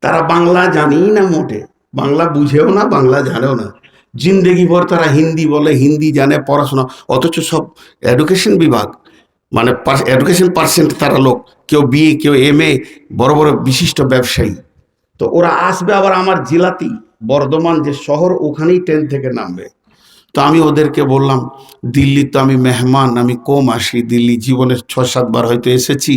তারা বাংলা জানেই না মোটে, বাংলা বুঝেও না, বাংলা জানেও না। জিন্দেগি ভর তারা হিন্দি বলে, হিন্দি জানে, পড়াশোনা, অথচ সব এডুকেশন বিভাগ, মানে এডুকেশন পার্সেন্ট তারা লোক, কেউ বিএ, কেউ এমএ, বড় বড় বিশিষ্ট ব্যবসায়ী। তো ওরা আসবে আবার আমার জেলাতেই, বর্ধমান যে শহর, ওখানেই ট্রেন থেকে নামবে। তো আমি ওদেরকে বললাম, দিল্লি তো আমি মেহমান, আমি কম আসি, দিল্লি জীবনের 6-7 বার হয়তো এসেছি,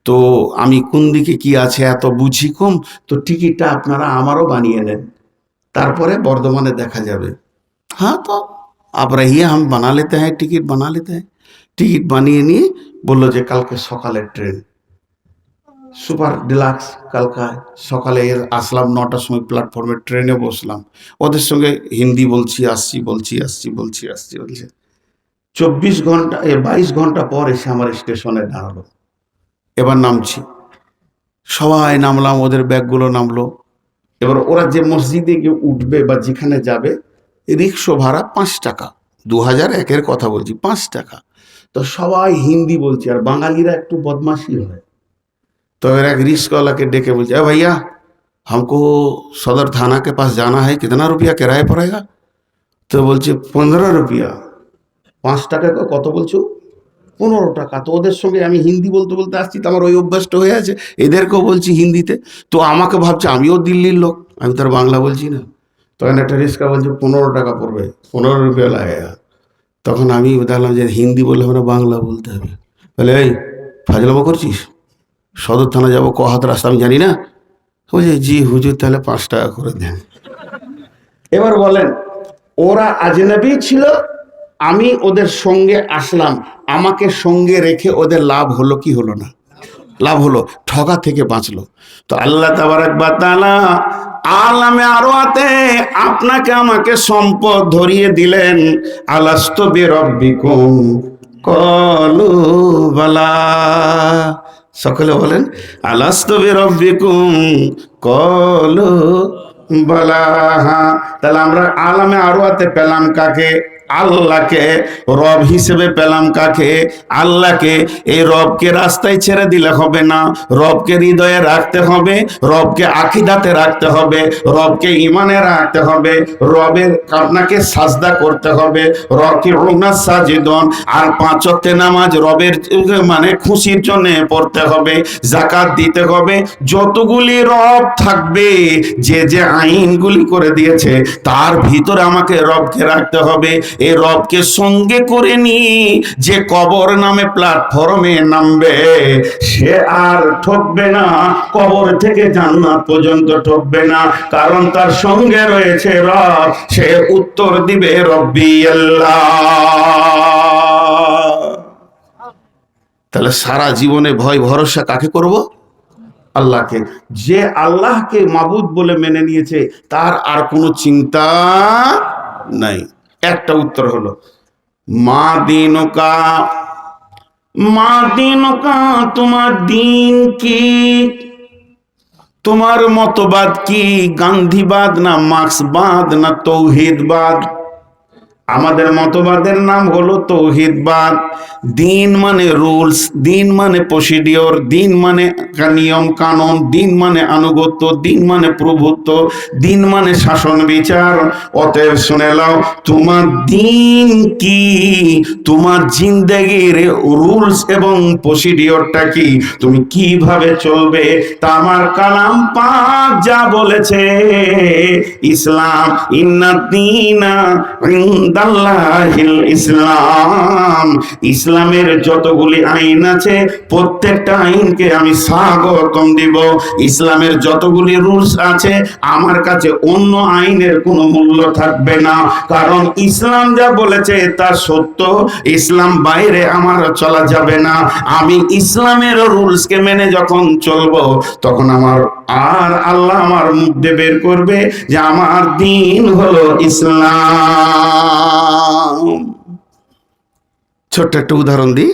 তো আমি কোন দিকে কি আছে এত বুঝি কম, তো টিকিটটা আপনারা আমারও বানিয়ে নেন, তারপরে বর্ধমানে দেখা যাবে। হ্যাঁ, তো আপ রহিয়ে হাম বানা লেতে হ্যাঁ, টিকিট বানা লেতে হ্যাঁ। টিকিট বানিয়ে নিয়ে বললো যে কালকে সকালের ট্রেন, সুপার ডিলাক্স। কালকায় সকালে আসলাম 9টার সময়, প্ল্যাটফর্মে ট্রেনে বসলাম, ওদের সঙ্গে হিন্দি বলছি, আসছি, 24 ঘন্টা 22 ঘন্টা পর এসে আমার স্টেশনে দাঁড়ালো। এবার নামছি, সবাই নামলাম, ওদের ব্যাগগুলো নামলো। এবার ওরা যে মসজিদে গিয়ে উঠবে বা যেখানে যাবে, রিক্সা ভাড়া 5 টাকা, 2001-এর কথা বলছি, 5 টাকা। তো সবাই হিন্দি বলছে, আর বাঙালিরা একটু বদমাশি হয়। तो फिर एक रिक्शा वाला के डेके बोलते, भैया हमको सदर थाना के पास जाना है, कितना रुपया किराया पड़ेगा? तो बोलছে 15 रुपया। 5 টাকা কত বলছো? 15 টাকা। তো ওদের সঙ্গে আমি হিন্দি বলতে বলতে আসছি, তো আমার ওই অভ্যাসটা হয়ে আছে, এদেরকেও বলছি হিন্দিতে। তো আমাকে ভাবছে আমিও দিল্লির লোক, আমি তো আর বাংলা বলছি না। তখন একটা রিক্সা বলছে 15 টাকা পড়বে, 15 রুপিয়া লাগেগা। তখন আমি দেখলাম যে হিন্দি বললে আমরা বাংলা বলতে হবে। বলে, এই ফাজলামো করছিস? সদর থানা যাবো, ক হাত রাস্তা আমি জানি না? বলছে জি হুজুর, তাহলে 5 টাকা করে দেন। এবার বলেন, ওরা আজনবী ছিল, আমি ওদের সঙ্গে আসলাম, আমাকে সঙ্গে রেখে ওদের লাভ হলো কি হলো না? লাভ হলো, ঠকা থেকে বাঁচলো। তো আল্লাহ তাবারাক ওয়া তাআলা আলামে আরওয়াতে আপনাকে আমাকে সম্পদ ধরিয়ে দিলেন। আলাস্তু বিরব্বিকুম ক্বালু বালা। সকলে বলেন আলাস্তু বিরব্বিকুম ক্বালু বালা। তাহলে আমরা আলামে আরওয়াতে পেলাম কাকে? আল্লাহকে। রব হিসেবে পেলাম কাকে? আল্লাহকে। এই রবকে রাস্তায় ছেড়ে দিলে হবে না, রবকে হৃদয়ে রাখতে হবে, রবকে আকীদাতে রাখতে হবে, রবকে ঈমানে রাখতে হবে, রবের আপনাকে সাজদা করতে হবে, রবকে রুনা সাজিদন। আর 5 ওয়াক্তের নামাজ রবের মানে খুশির জন্য পড়তে হবে, যাকাত দিতে হবে। যতগুলি রব থাকবে, যে যে আইনগুলি করে দিয়েছে তার ভিতরে আমাকে রবকে রাখতে হবে। এই রবকে সঙ্গে করে নি যে কবর নামে প্ল্যাটফর্মে নামবে, সে আর ঠকবে না, কবর থেকে জান্নাত পর্যন্ত ঠকবে না, কারণ তার সঙ্গে রয়েছে রব। সে উত্তর দিবে রব্বি আল্লাহ। তাহলে সারা জীবনে ভয় ভরসা কাকে করব? আল্লাহকে। যে আল্লাহকে মাবুদ বলে মেনে নিয়েছে তার আর কোনো চিন্তা নাই। একটা উত্তর হলো মা দিনুকা, মা দিনুকা, তোমার দিন কি, তোমার মতবাদ কি, গান্ধীবাদ না মার্ক্সবাদ না তৌহিদবাদ? আমাদের মতবাদের নাম হলো তৌহিদবাদ। দিন মানে রুলস, দিন মানে প্রসিডিওর, দিন মানে নিয়ম কানুন, দিন মানে আনুগত্য, দিন মানে প্রভুত্ব, দিন মানে শাসন বিচার। অতএব শুনে নাও, তোমার দিন কি, তোমার জিন্দেগির রুলস এবং প্রসিডিওরটা কি, তুমি কিভাবে চলবে তা আমার কালাম পাক যা বলেছে। ইসলাম, ইন্নাদ্দীনা ইনদাল্লাহিল ইসলাম, ইসলামের যতগুলি আইন আছে প্রত্যেকটা আইনকে আমি স্বাগতম দিব। ইসলামের যতগুলি রুলস আছে আমার কাছে অন্য আইনের কোনো মূল্য থাকবে না, কারণ ইসলাম যা বলেছে তা সত্য। ইসলাম বাইরে আমার চলা যাবে না। আমি ইসলামের রুলসকে মেনে যখন চলবো তখন আমার আর আল্লাহ আমার মুখ দিয়ে বের করবে যে আমার দিন হলো ইসলাম। ছোট্ট একটা উদাহরণ দিই,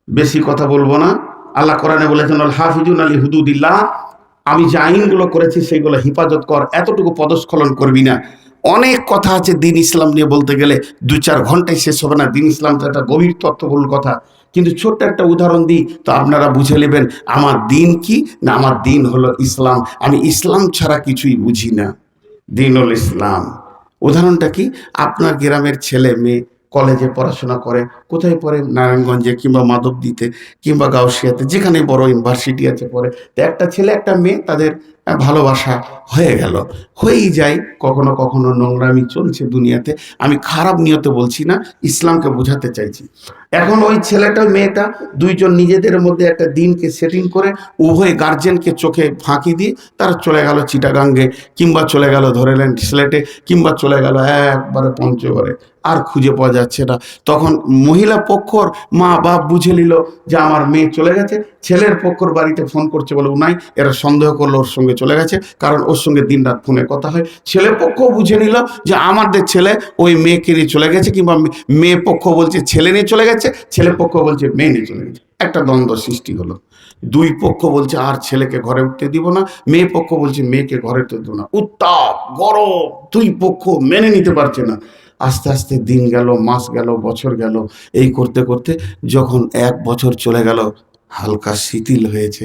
বেশি কথা বলবো না। আল্লাহ কোরআনে বলেছেন আল হাফিজুন আলী হুদুদিল্লাহ, আমি যে আইনগুলো করেছি সেগুলো হেফাজত কর, এতটুকু পদস্খলন করবি না। অনেক কথা আছে দিন ইসলাম নিয়ে, বলতে গেলে 2-4 ঘন্টায় শেষ হবে না। দিন ইসলাম তো একটা গভীর তত্ত্ববহুল কথা, কিন্তু ছোট্ট একটা উদাহরণ দিই তো আপনারা বুঝে নেবেন আমার দিন কি না। আমার দিন হলো ইসলাম, আমি ইসলাম ছাড়া কিছুই বুঝি না। দিন হল ইসলাম। উদাহরণটা কি, আপনার গ্রামের ছেলে মেয়ে কলেজে পড়াশোনা করে, কোথায় পড়ে? নারায়ণগঞ্জে কিংবা মাধবদীতে কিংবা গাউসিয়াতে, যেখানে বড় ইউনিভার্সিটি আছে পড়ে। তো একটা ছেলে একটা মেয়ে, তাদের ভালোবাসা হয়ে গেল, হয়েই যায়। কখনো কখনো নোংরামি চলছে দুনিয়াতে, আমি খারাপ নিয়তে বলছি না, ইসলামকে বোঝাতে চাইছি। এখন ওই ছেলেটা মেয়েটা দুইজন নিজেদের মধ্যে একটা দিনকে সেটিং করে উভয় গার্জেনকে চোখে ফাঁকি দিয়ে তারা চলে গেল চিটাগাঙ্গে, কিংবা চলে গেল ধরে নেন সিলেটে, কিংবা চলে গেল একবারে পঞ্চগড়ে, আর খুঁজে পাওয়া যাচ্ছে না। তখন মহিলা পক্ষর মা বাপ বুঝে নিল যে আমার মেয়ে চলে গেছে। ছেলের পক্ষর বাড়িতে ফোন করছে, বলে নাই, এরা সন্দেহ করলো ওর সঙ্গে চলে গেছে, কারণ ওর সঙ্গে দিন রাত ফোনে কথা হয়। ছেলে পক্ষ বুঝে নিল যে আমাদের ছেলে ওই মেয়েকে নিয়ে চলে গেছে, কিংবা মেয়ে পক্ষ বলছে ছেলে নিয়ে চলে গেছে, ছেলে পক্ষ বলছে মেয়ে নিয়ে চলে গেছে। একটা দ্বন্দ্ব সৃষ্টি হলো। দুই পক্ষ বলছে আর ছেলেকে ঘরে উঠতে দিব না, মেয়ে পক্ষ বলছে মেয়েকে ঘরে উঠতে দিব না। উত্তাপ গরম, দুই পক্ষ মেনে নিতে পারছে না। আস্তে আস্তে দিন গেল, মাস গেল, বছর গেল। এই করতে করতে যখন 1 বছর চলে গেল, হালকা শিথিল হয়েছে।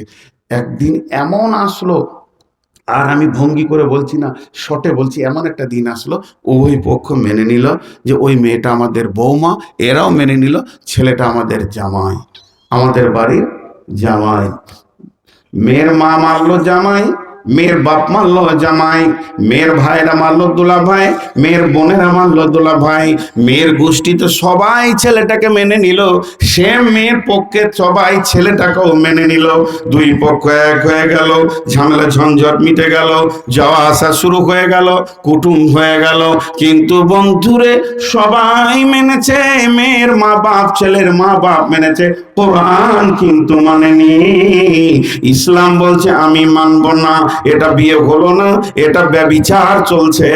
একদিন এমন আসলো, আর আমি ভঙ্গি করে বলছি না, শর্টে বলছি, এমন একটা দিন আসলো উভয় পক্ষ মেনে নিল যে ওই মেয়েটা আমাদের বৌমা, এরাও মেনে নিল ছেলেটা আমাদের জামাই, আমাদের বাড়ির জামাই। মেয়ের মা মারলো জামাই, মেয়ের বাপ মারলো জামাই, মেয়ের ভাইরা মারলো দুলা ভাই, মেয়ের বোনেরা মারলো দুলা ভাই। মেয়ের গোষ্ঠীতে সবাই ছেলেটাকে মেনে নিল, সে মেয়ের পক্ষে সবাই ছেলেটাকেও মেনে নিল। দুই পক্ষ এক হয়ে গেল, ঝামেলা ঝঞ্ঝট মিটে গেল, যাওয়া আসা শুরু হয়ে গেল, কুটুম হয়ে গেল। কিন্তু বন্ধুরে, সবাই মেনেছে, মেয়ের মা বাপ, ছেলের মা বাপ মেনেছে, কোরআন কিন্তু মানেনি। ইসলাম বলছে আমি মানব না, এটা বিয়ে হলো না, এটা ব্যভিচার চলছে,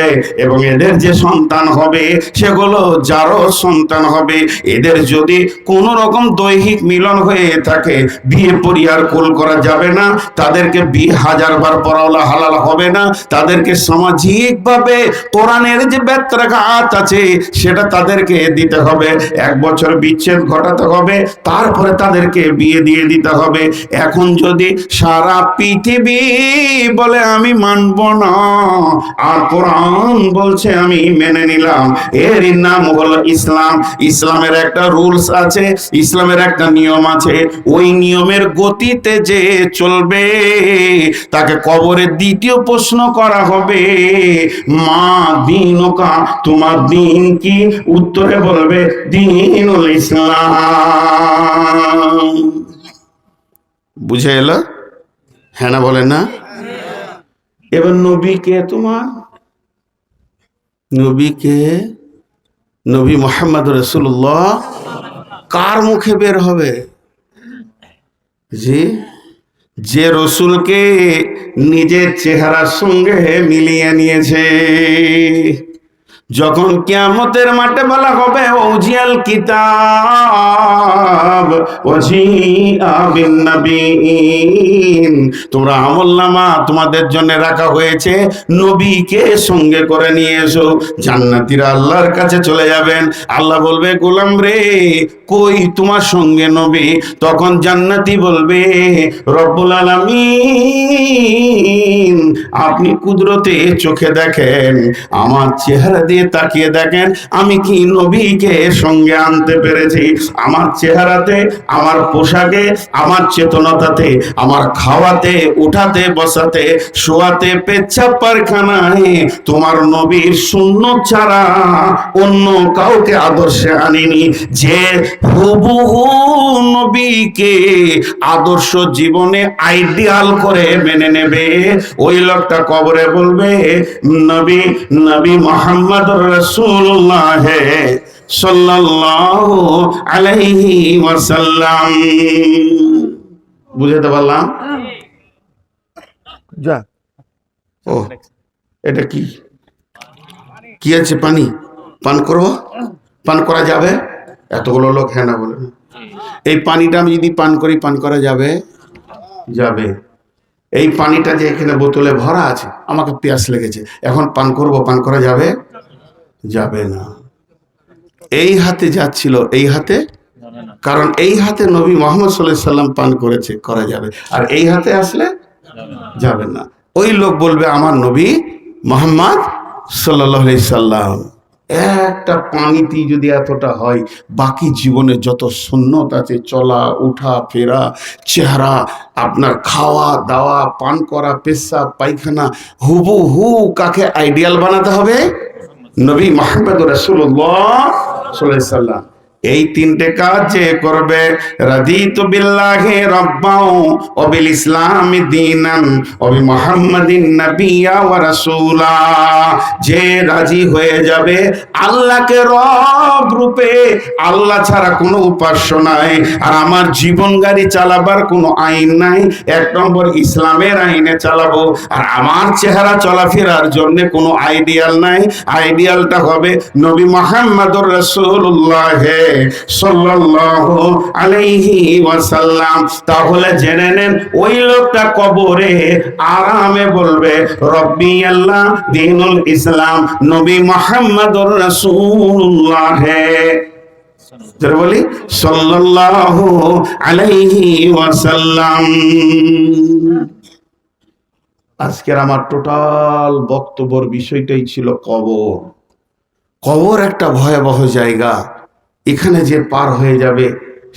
এবং এদের যে সন্তান হবে সেগুলো যারও সন্তান হবে। এদের যদি কোন রকম দৈহিক মিলন হয়ে থাকে, বিয়ে পরিহার কুল করা যাবে না, তাদেরকে 1000 বার পড়াওলা হালাল হবে না, তাদেরকে সামাজিক ভাবে কোরআনের যে ব্যত্রাঘাত আছে সেটা তাদেরকে দিতে হবে। 1 বছর বিচ্ছেদ ঘটাতে হবে, তারপরে তাদেরকে বিয়ে দিয়ে দিতে হবে। এখন যদি সারা পৃথিবী বলে আমি মানব না, আর কোরআন বলছে আমি মেনে নিলাম, এরই নাম হলো ইসলাম। ইসলামের একটা রুলস আছে, ইসলামের একটা নিয়ম আছে, ওই নিয়মের গতিতে যে চলবে তাকে কবরে দ্বিতীয় প্রশ্ন করা হবে, মা দীনুকা, তোমার দিন কি? উত্তরে বলবে দীনুল ইসলাম। বুঝে এলো? হ্যাঁ না বলেন না? এবার নবীকে, তোমার নবীকে, নবী মুহাম্মদ রাসূলুল্লাহ কার মুখে বের হবে? জি, যে রসুলকে নিজের চেহারার সঙ্গে মিলিয়ে নিয়েছে। যখন কিয়ামতের মাঠে বলা হবে ওজিয়াল কিতাব ওয়াজিআ বিন নবিয়িন, তোমরা আমলনামা তোমাদের জন্য রাখা হয়েছে, নবীকে সঙ্গে করে নিয়ে এসো। জান্নাতীরা আল্লাহর কাছে চলে যাবেন, আল্লাহ বলবে গোলাম রে কই তোমার সঙ্গে নবী? তখন জান্নাতি বলবে রব্বুল আলামিন আপনি কুদরতে চোখে দেখেন, আমার চেহারা দিয়ে তাকিয়ে দেখেন আমি কি নবীকে সঙ্গে আনতে পেরেছি। আমার চেহারাতে, আমার পোশাকে, আমার চেতনতাতে, আমার খাওয়াতে, উঠাতে, বসাতে, শোয়াতে, পেচ্ছাপ পায়খানায় তোমার নবীর সুন্নত ছাড়া অন্য কাউকে আদর্শে আনিনি। যে হুবহু নবীকে আদর্শ জীবনে আইডিয়াল করে মেনে নেবে, ওই লোকটা কবরে বলবে নবী, নবী মুহাম্মদুর রাসূলুল্লাহ সাল্লাল্লাহু আলাইহি ওয়াসাল্লাম। বুঝাতে পারলাম? যা, ও এটা কি কি আছে? পানি পান করবো? পান করা যাবে? এতগুলো লোক হ্যাঁ না বলে। এই পানিটা আমি যদি পান করি, পান করা যাবে? যাবে। এই পানিটা যে এখানে বোতলে ভরা আছে, আমাকে পেয়াস লেগেছে, এখন পান করব, পান করা যাবে? যাবে না। এই হাতে যাচ্ছিল, এই হাতে, কারণ এই হাতে নবী মুহাম্মদ সাল্লাল্লাহু আলাইহি সাল্লাম পান করেছে, করা যাবে। আর এই হাতে আসলে যাবে না। ওই লোক বলবে আমার নবী মুহাম্মদ সাল্লাল্লাহু আলাইহি সাল্লাম। একটা পানিতে যদি এতটা হয়, বাকি জীবনে যত সুন্নত আছে, চলা, উঠা, ফেরা, চেহারা, আপনার খাওয়া দাওয়া, পান করা, পেশাব, পায়খানা, হুবহু কাকে আইডিয়াল বানাতে হবে? নবী মুহাম্মদ রাসূলুল্লাহ সাল্লাল্লাহু আলাইহি সাল্লাম। এই তিনটে কাজ যে করবে, রাদিতু বিল্লাহি রাব্বাও ওয়া বিল ইসলামি দীনান ওয়া বি মুহাম্মাদিন নাবিয়্যা ওয়া রাসূলা, যে রাজি হয়ে যাবে আল্লাহকে রব রূপে, আল্লাহ ছাড়া কোনো উপাস্য নাই, আর আমার জীবন গাড়ি চালাবার কোনো আইন নাই, এক নম্বর ইসলামের আইনে চালাবো, আর আমার চেহারা চলাফেরার জন্য কোনো আইডিয়াল নাই, আইডিয়ালটা হবে নবী মুহাম্মদুর রাসূলুল্লাহ সাল্লাল্লাহু আলাইহি ওয়াসাল্লাম। তাহলে জেনে নেন ওই লোকটা কবরে আরামে বলবে রব্বি আল্লাহ দীনুল ইসলাম, নবী মুহাম্মদুর রাসূলুল্লাহ বলি সাল্লাল্লাহু আলাইহি ওয়াসাল্লাম। আজকের আমার টোটাল বক্তব্যের বিষয়টাই ছিল কবর। কবর একটা ভয়াবহ জায়গা, এখানে যে পার হয়ে যাবে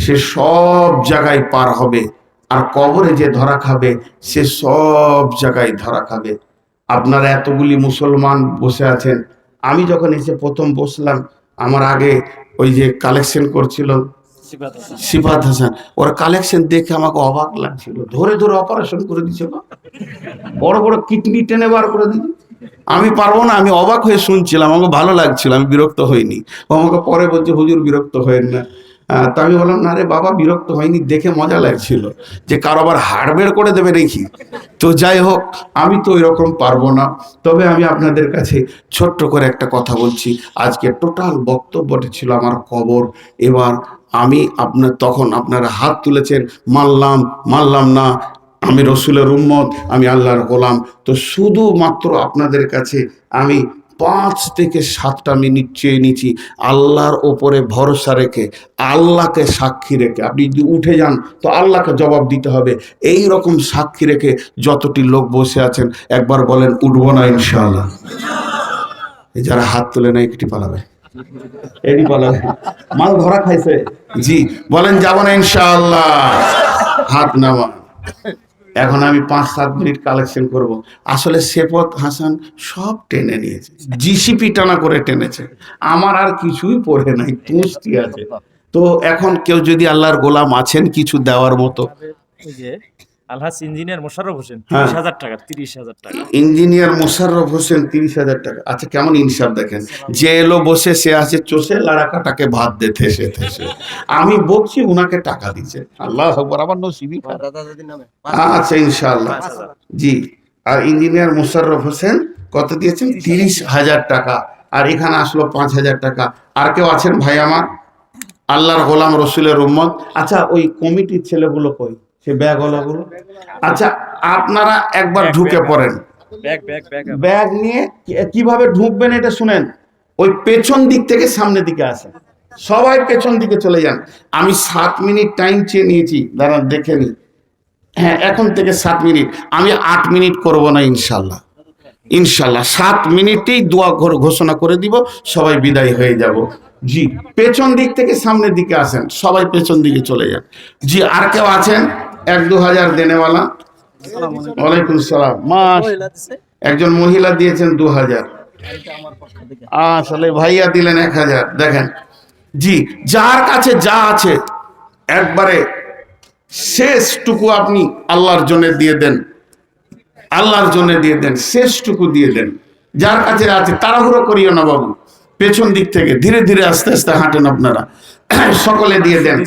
সে সব জায়গায় পার হবে, আর কবরে যে ধরা খাবে সে সব জায়গায় ধরা খাবে। আপনারা এতগুলি মুসলমান বসে আছেন, আমি যখন এসে প্রথম বসলাম, আমার আগে ওই যে কালেকশন করছিল সিফাত হাসান, ওর কালেকশন দেখে আমাকে অবাক লাগছিল, ধরে ধরে অপারেশন করে দিছিল, বড় বড় কিডনি টেনে বার করে দিল। আমি পারবো না, আমি অবাক হয়ে শুনছিলাম, আমাকে ভালো লাগছিল, আমি বিরক্ত হইনি। ও আমাকে পরে বলছে হুজুর বিরক্ত হয়েন না। তা আমি বললাম না রে বাবা, বিরক্ত হয়নি, দেখে মজা লাগছিল, যে কারো আবার হাড় বের করে দেবে নাকি। তো যাই হোক, আমি তো ওইরকম পারবো না, তবে আমি আপনাদের কাছে ছোট্ট করে একটা কথা বলছি। আজকে টোটাল বক্তব্যটি ছিল আমার কবর। এবার আমি তখন আপনারা হাত তুলেছেন, মানলাম মানলাম না, আমি রসুলের উম্মত, আমি আল্লাহর গোলাম। তো শুধুমাত্র আপনাদের কাছে আমি 5 থেকে 7টা মিনিট চেয়ে নিচ্ছি, আল্লাহর ওপরে ভরসা রেখে, আল্লাহকে সাক্ষী রেখে। আপনি যদি উঠে যান তো আল্লাহকে জবাব দিতে হবে। এই রকম সাক্ষী রেখে যতটি লোক বসে আছেন একবার বলেন উঠবো না ইনশাআল্লাহ। এই যারা হাত তুলে না একটি পালাবে, এটি পালাবে, মাল ধরা খাইছে। জি বলেন যাবো না ইনশাআল্লাহ, হাত নামা। এখন আমি 5-7 মিনিট কালেকশন করব। আসলে সেফত হাসান সব টেনে নিয়েছে, জিসিপি টানা করে টেনেছে, আমার আর কিছুই পড়ে নাই, তুষ্টি আছে। তো এখন কেউ যদি আল্লাহর গোলাম আছেন কিছু দেওয়ার মতো, আলহাজ ইঞ্জিনিয়ার মোশাররফ হোসেন 30,000 টাকা, 30,000 টাকা। ইঞ্জিনিয়ার মোশাররফ হোসেন 30,000 টাকা। আচ্ছা কেমন ইনসাফ দেখেন, যে এলো বসে সে আছে চষে, লাড়াকাটাকে ভাত দে থেসে থেসে, আমি বকছি উনাকে টাকা দিচ্ছে। আল্লাহ আকবার, আমার নসিবই। আচ্ছা ইনশাআল্লাহ। জি, আর ইঞ্জিনিয়ার মোশাররফ হোসেন কত দিয়েছেন? 30,000 টাকা। আর এখানে আসলো 5,000 টাকা। আর কেউ আছেন ভাই আমার, আল্লাহর গোলাম রসুলের উম্মত? আচ্ছা ওই কমিটির ছেলেগুলো কই, সে ব্যাগওয়ালাগুলো? আচ্ছা আপনারা একবার ঢুকে পড়েন, ব্যাগ নিয়ে কিভাবে ঢুকবেন এটা শুনেন। ওই পেছন দিক থেকে সামনের দিকে আসেন, সবাই পেছন দিকে চলে যান। আমি 7 মিনিট টাইম চেয়ে নিয়েছি, দাঁড়ান দেখে নি। হ্যাঁ এখন থেকে 7 মিনিট, আমি 8 মিনিট করব না ইনশাল্লাহ। ইনশাল্লাহ 7 মিনিটেই দোয়া ঘোষণা করে দিব, সবাই বিদায় হয়ে যাব। জি পেছন দিক থেকে সামনের দিকে আসেন, সবাই পেছন দিকে চলে যান। জি আর কেউ আছেন 1-2 হাজার দেনেওয়ালা? ওয়ালাইকুম সালাম। মাস একজন মহিলা দিয়েছেন 2,000, আসলে ভাইয়া দিলেন 1,000। দেখেন জি, যার কাছে যা আছে একবারে শেষটুকু আপনি আল্লাহর জন্য দিয়ে দেন, আল্লাহর জন্য দিয়ে দেন, শেষটুকু দিয়ে দেন। যার কাছে আছে তাড়াহুড়ো করিও না বাবু, পেছন দিক থেকে ধীরে ধীরে আস্তে আস্তে হাঁটেন আপনারা, সকলে দিয়ে দেন।